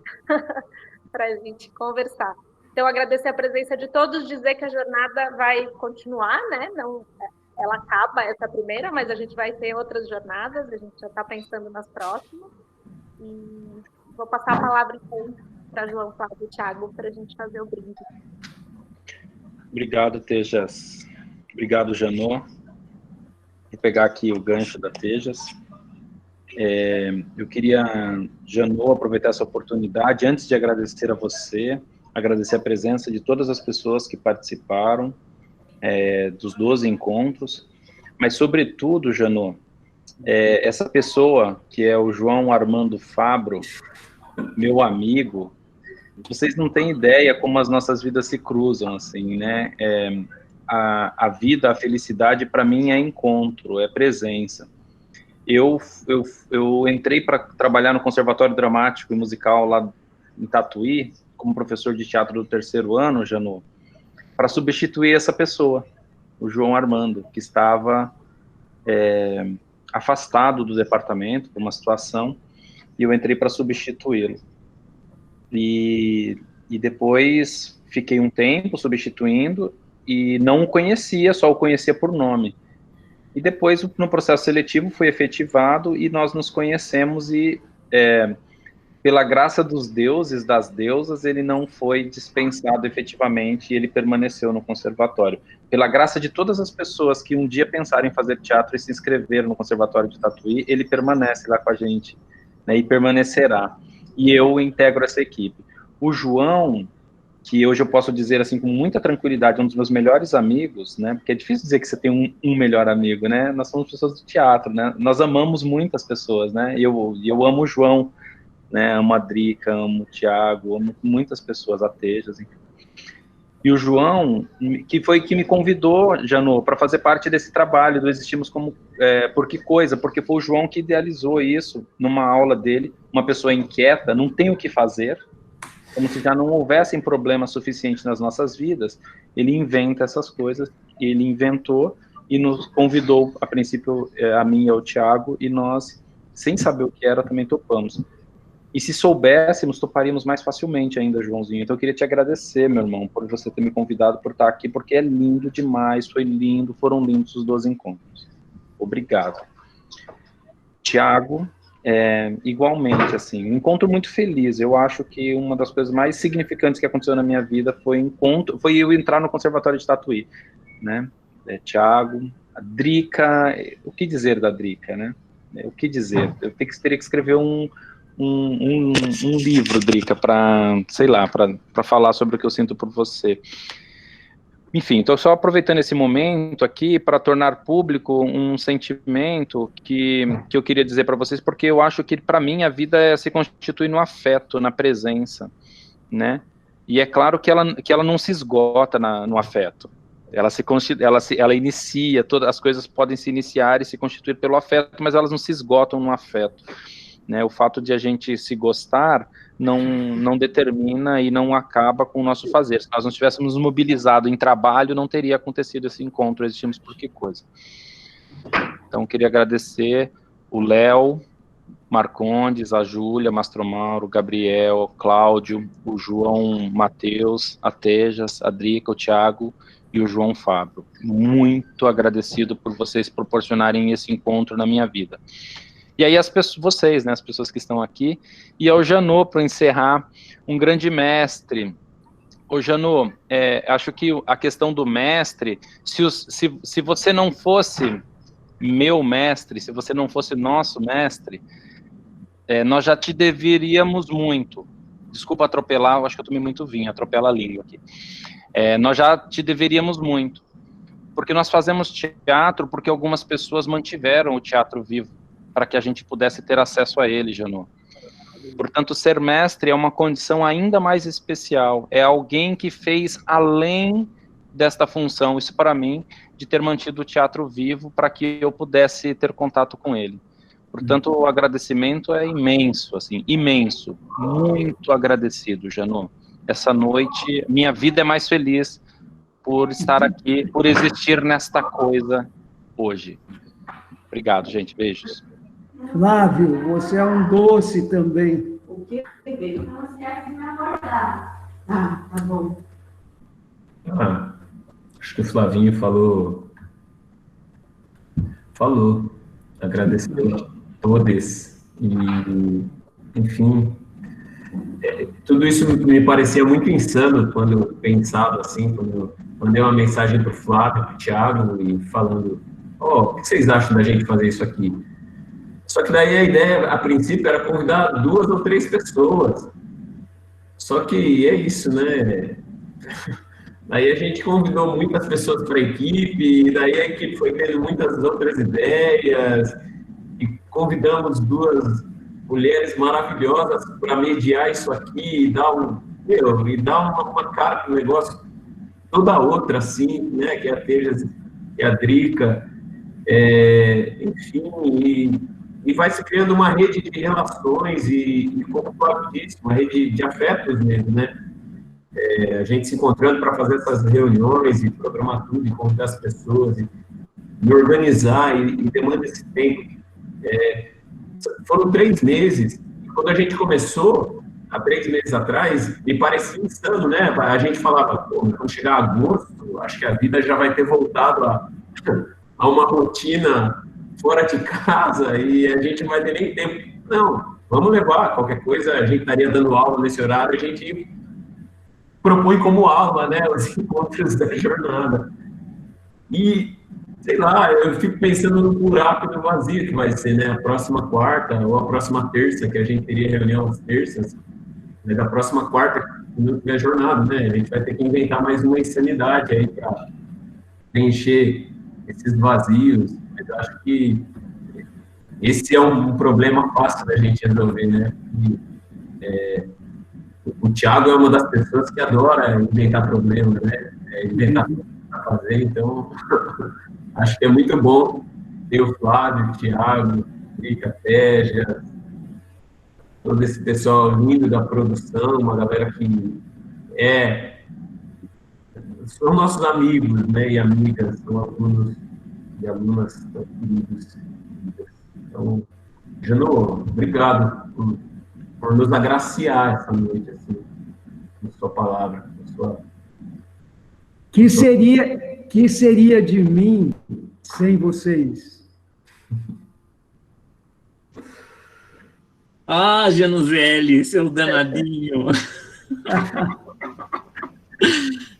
para a gente conversar. Então, agradecer a presença de todos, dizer que a jornada vai continuar, né? Não, ela acaba essa primeira, mas a gente vai ter outras jornadas, a gente já está pensando nas próximas. E vou passar a palavra, então, para João, Flávio e Thiago, para a gente fazer o brinde. Obrigado, Tejas. Obrigado, Janô. Vou pegar aqui o gancho da Tejas. Eu queria, Janô, aproveitar essa oportunidade, antes de agradecer a você, agradecer a presença de todas as pessoas que participaram dos 12 encontros, mas, sobretudo, Janô, essa pessoa, que é o João Armando Fabro, meu amigo, vocês não têm ideia como as nossas vidas se cruzam, assim, né? A vida, a felicidade, para mim, é encontro, é presença. Eu entrei para trabalhar no Conservatório Dramático e Musical lá em Tatuí, como professor de teatro do 3º ano, Janô, para substituir essa pessoa, o João Armando, que estava afastado do departamento por uma situação, e eu entrei para substituí-lo. E depois fiquei um tempo substituindo e não o conhecia, só o conhecia por nome. E depois, no processo seletivo, foi efetivado e nós nos conhecemos, e pela graça dos deuses, das deusas, ele não foi dispensado efetivamente e ele permaneceu no conservatório. Pela graça de todas as pessoas que um dia pensaram em fazer teatro e se inscreveram no Conservatório de Tatuí, ele permanece lá com a gente, né, e permanecerá. E eu integro essa equipe. O João, que hoje eu posso dizer assim com muita tranquilidade, é um dos meus melhores amigos, né, porque é difícil dizer que você tem um melhor amigo, né, nós somos pessoas do teatro, né, nós amamos muitas pessoas, né, e eu amo o João, né, amo a Drica, amo o Thiago, amo muitas pessoas, a Tejas, enfim. E o João, que foi que me convidou, Janô, para fazer parte desse trabalho do Existimos como... por que coisa? Porque foi o João que idealizou isso numa aula dele, uma pessoa inquieta, não tem o que fazer, como se já não houvessem problemas suficientes nas nossas vidas, ele inventa essas coisas, ele inventou e nos convidou, a princípio, a mim e ao Thiago, e nós, sem saber o que era, também topamos. E se soubéssemos, toparíamos mais facilmente ainda, Joãozinho. Então eu queria te agradecer, meu irmão, por você ter me convidado, por estar aqui, porque é lindo demais, foi lindo, foram lindos os 12 encontros. Obrigado. Thiago, igualmente, assim, um encontro muito feliz. Eu acho que uma das coisas mais significantes que aconteceu na minha vida foi eu entrar no Conservatório de Tatuí, né? Thiago, a Drica, o que dizer da Drica, né? O que dizer? Eu teria que escrever um livro, Drica, para, sei lá, para falar sobre o que eu sinto por você. Enfim, estou só aproveitando esse momento aqui para tornar público um sentimento que eu queria dizer para vocês, porque eu acho que, para mim, a vida se constitui no afeto, na presença, né? E é claro que ela não se esgota no afeto. Ela inicia, todas as coisas podem se iniciar e se constituir pelo afeto, mas elas não se esgotam no afeto. Né, o fato de a gente se gostar não determina e não acaba com o nosso fazer. Se nós não estivéssemos mobilizados em trabalho, não teria acontecido esse encontro, Existimos por que coisa. Então, queria agradecer o Léo, Marcondes, a Júlia, Mastromauro, o Gabriel, o Cláudio, o João Matheus, a Tejas, a Drica, o Thiago e o João Fábio. Muito agradecido por vocês proporcionarem esse encontro na minha vida. E aí vocês, né, as pessoas que estão aqui, e ao Janô, para encerrar, um grande mestre. Ô Janô, acho que a questão do mestre, se você não fosse meu mestre, se você não fosse nosso mestre, nós já te deveríamos muito. Desculpa atropelar, eu acho que eu tomei muito vinho, atropela a língua aqui. Nós já te deveríamos muito, porque nós fazemos teatro porque algumas pessoas mantiveram o teatro vivo, para que a gente pudesse ter acesso a ele, Janô. Portanto, ser mestre é uma condição ainda mais especial, é alguém que fez além desta função, isso para mim, de ter mantido o teatro vivo para que eu pudesse ter contato com ele. Portanto, o agradecimento é imenso, assim, imenso, muito agradecido, Janô. Essa noite, minha vida é mais feliz por estar aqui, por existir nesta coisa hoje. Obrigado, gente, beijos. Flávio, você é um doce também. O que veio? Não esquece de me acordar. Ah, tá bom. Acho que o Flavinho falou, agradeceu a todos, e, enfim, tudo isso me parecia muito insano quando eu pensava assim, quando eu mandei uma mensagem para o Flávio, para o Thiago, e falando, o que vocês acham da gente fazer isso aqui? Só que daí a ideia, a princípio, era convidar 2 ou 3 pessoas. Só que é isso, né? Daí a gente convidou muitas pessoas para a equipe, e daí a equipe foi tendo muitas outras ideias, e convidamos 2 mulheres maravilhosas para mediar isso aqui, e dar uma cara para o negócio toda outra, assim, né? Que é a Tejas e a Drica, enfim, e vai se criando uma rede de relações e como o Flávio disse, uma rede de afetos mesmo, né? A gente se encontrando para fazer essas reuniões e programar tudo, e convidar as pessoas, e organizar, e demanda esse tempo. Foram 3 meses, e quando a gente começou, há 3 meses atrás, me parecia insano, né? A gente falava, quando chegar agosto, acho que a vida já vai ter voltado a uma rotina fora de casa, e a gente não vai ter nem tempo. Não, vamos levar qualquer coisa, a gente estaria dando aula nesse horário, a gente propõe como aula, né, os encontros da jornada. E, sei lá, eu fico pensando no buraco do vazio que vai ser, né, a próxima quarta ou a próxima terça, que a gente teria reunião às terças, né, da próxima quarta, não tiver jornada, né, a gente vai ter que inventar mais uma insanidade aí para preencher esses vazios. Mas eu acho que esse é um problema fácil da gente resolver, né? O Thiago é uma das pessoas que adora inventar problemas, né? Inventar coisas para fazer, então acho que é muito bom ter o Flávio, o Thiago, Rica, Teja, todo esse pessoal lindo da produção, uma galera que são nossos amigos, né? E amigas, são alunos e alunas queridos. Então, Jano, obrigado por nos agraciar essa noite, assim, com sua palavra, com sua... Que seria de mim sem vocês? Ah, Januzelli, seu danadinho.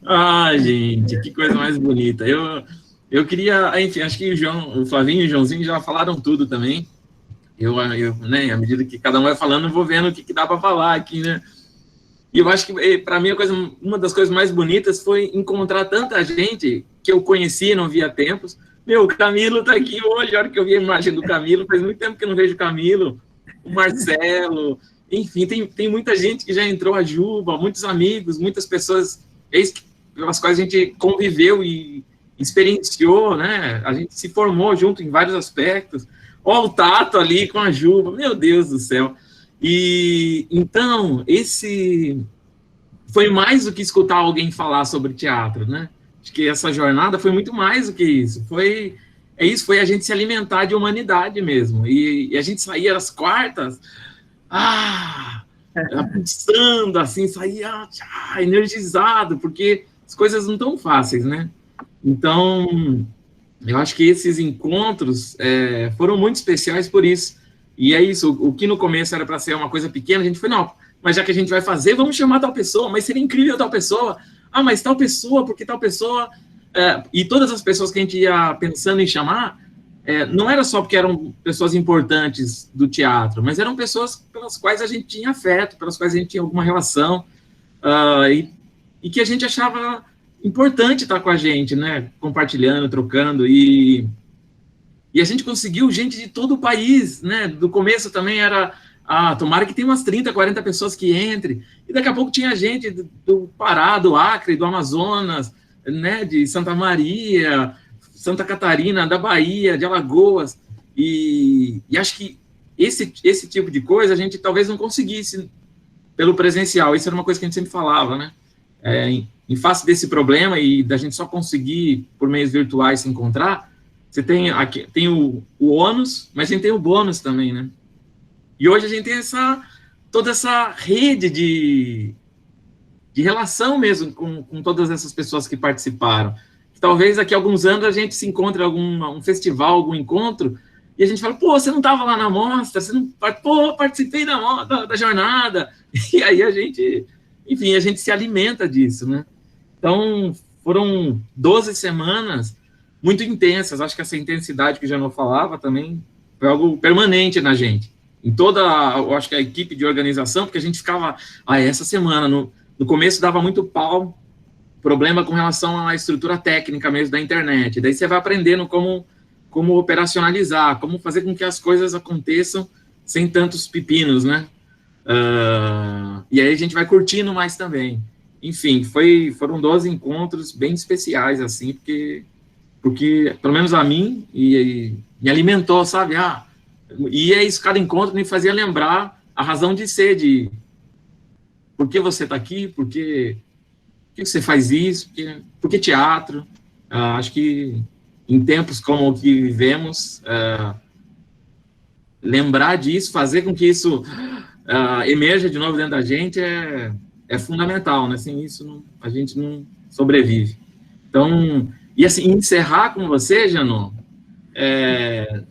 Ah, gente, que coisa mais bonita. Eu queria, enfim, acho que o Flavinho e o Joãozinho já falaram tudo também. Eu, né, à medida que cada um vai falando, eu vou vendo o que dá para falar aqui, né? E eu acho que, para mim, uma das coisas mais bonitas foi encontrar tanta gente que eu conhecia e não via há tempos. Meu, o Camilo tá aqui hoje, a hora que eu vi a imagem do Camilo, faz muito tempo que eu não vejo o Camilo, o Marcelo, enfim, tem muita gente que já entrou, a Juba, muitos amigos, muitas pessoas pelas quais a gente conviveu e experienciou, né? A gente se formou junto em vários aspectos. Olha o Tato ali com a Juba, meu Deus do céu. E então, esse foi mais do que escutar alguém falar sobre teatro, né? Acho que essa jornada foi muito mais do que isso. Foi a gente se alimentar de humanidade mesmo. E a gente saía às quartas, pulsando, assim, saía energizado, porque as coisas não estão fáceis, né? Então, eu acho que esses encontros foram muito especiais por isso. E é isso, o que no começo era para ser uma coisa pequena, a gente foi, não, mas já que a gente vai fazer, vamos chamar tal pessoa, mas seria incrível tal pessoa. Ah, mas tal pessoa, porque tal pessoa... e todas as pessoas que a gente ia pensando em chamar, não era só porque eram pessoas importantes do teatro, mas eram pessoas pelas quais a gente tinha afeto, pelas quais a gente tinha alguma relação, e que a gente achava importante estar com a gente, né? Compartilhando, trocando, e a gente conseguiu gente de todo o país, né? Do começo também era, tomara que tenha umas 30, 40 pessoas que entrem, e daqui a pouco tinha gente do Pará, do Acre, do Amazonas, né? De Santa Maria, Santa Catarina, da Bahia, de Alagoas, e acho que esse tipo de coisa a gente talvez não conseguisse pelo presencial. Isso era uma coisa que a gente sempre falava, né? Em face desse problema e da gente só conseguir por meios virtuais se encontrar, você tem o ônus, mas a gente tem o bônus também, né? E hoje a gente tem toda essa rede de relação mesmo com todas essas pessoas que participaram. Que talvez daqui a alguns anos a gente se encontre em um festival, algum encontro, e a gente fala, pô, você não estava lá na mostra, participei da jornada. E aí a gente se alimenta disso, né? Então, foram 12 semanas muito intensas. Acho que essa intensidade que o Janot falava também foi algo permanente na gente. Em toda, eu acho que a equipe de organização, porque a gente ficava, essa semana, no começo dava muito pau, problema com relação à estrutura técnica mesmo da internet. Daí você vai aprendendo como operacionalizar, como fazer com que as coisas aconteçam sem tantos pepinos, né? E aí a gente vai curtindo mais também. Enfim, foram 12 encontros bem especiais, assim, porque pelo menos a mim, me alimentou, sabe? E é isso, cada encontro me fazia lembrar a razão de ser, de por que você está aqui, por que você faz isso, por que teatro. Acho que em tempos como o que vivemos, lembrar disso, fazer com que isso emerja de novo dentro da gente é fundamental, né? Sem isso, a gente não sobrevive. Então, e assim, encerrar com você, Janot,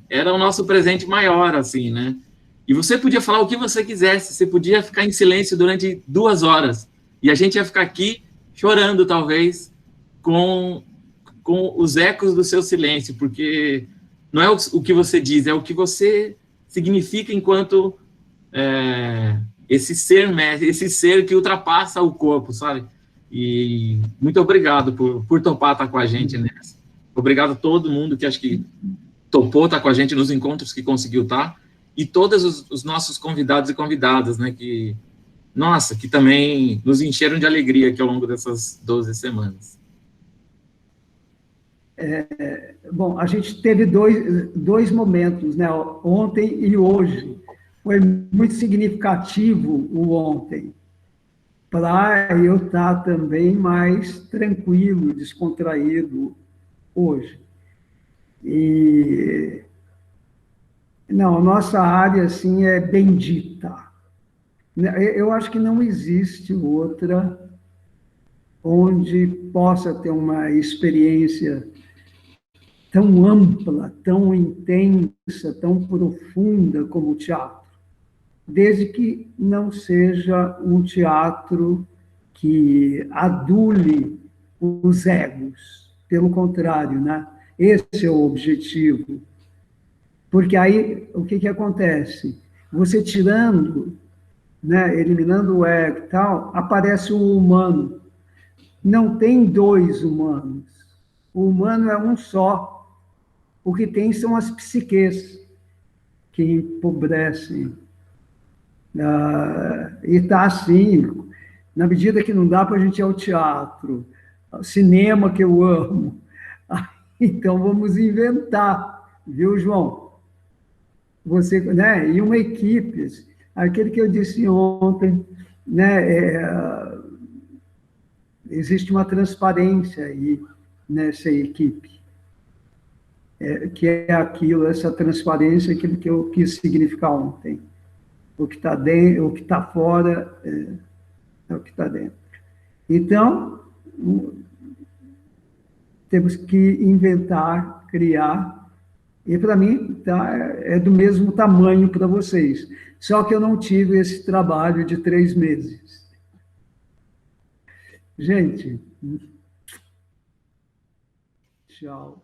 era o nosso presente maior, assim, né? E você podia falar o que você quisesse, você podia ficar em silêncio durante 2 horas, e a gente ia ficar aqui chorando, talvez, com os ecos do seu silêncio, porque não é o que você diz, é o que você significa enquanto esse ser que ultrapassa o corpo, sabe? E muito obrigado por topar estar com a gente nessa. Obrigado a todo mundo que acho que topou estar com a gente nos encontros que conseguiu estar, e todos os nossos convidados e convidadas, né, que também nos encheram de alegria aqui ao longo dessas 12 semanas. Bom, a gente teve dois momentos, né, ontem e hoje. Foi muito significativo o ontem, para eu estar também mais tranquilo, descontraído hoje. E não, a nossa área assim é bendita. Eu acho que não existe outra onde possa ter uma experiência tão ampla, tão intensa, tão profunda como o teatro, desde que não seja um teatro que adule os egos. Pelo contrário, né? Esse é o objetivo. Porque aí, o que acontece? Você tirando, né, eliminando o ego e tal, aparece o humano. Não tem 2 humanos. O humano é um só. O que tem são as psiques que empobrecem. E está assim, na medida que não dá para a gente ir ao teatro, ao cinema que eu amo. Então, vamos inventar, viu, João? Você, né? E uma equipe, aquele que eu disse ontem, né? Existe uma transparência aí nessa equipe, que é aquilo, essa transparência, aquilo que eu quis significar ontem. O que está dentro, o que está fora é o que está dentro. Então, temos que inventar, criar, e para mim é do mesmo tamanho para vocês. Só que eu não tive esse trabalho de 3 meses. Gente, tchau.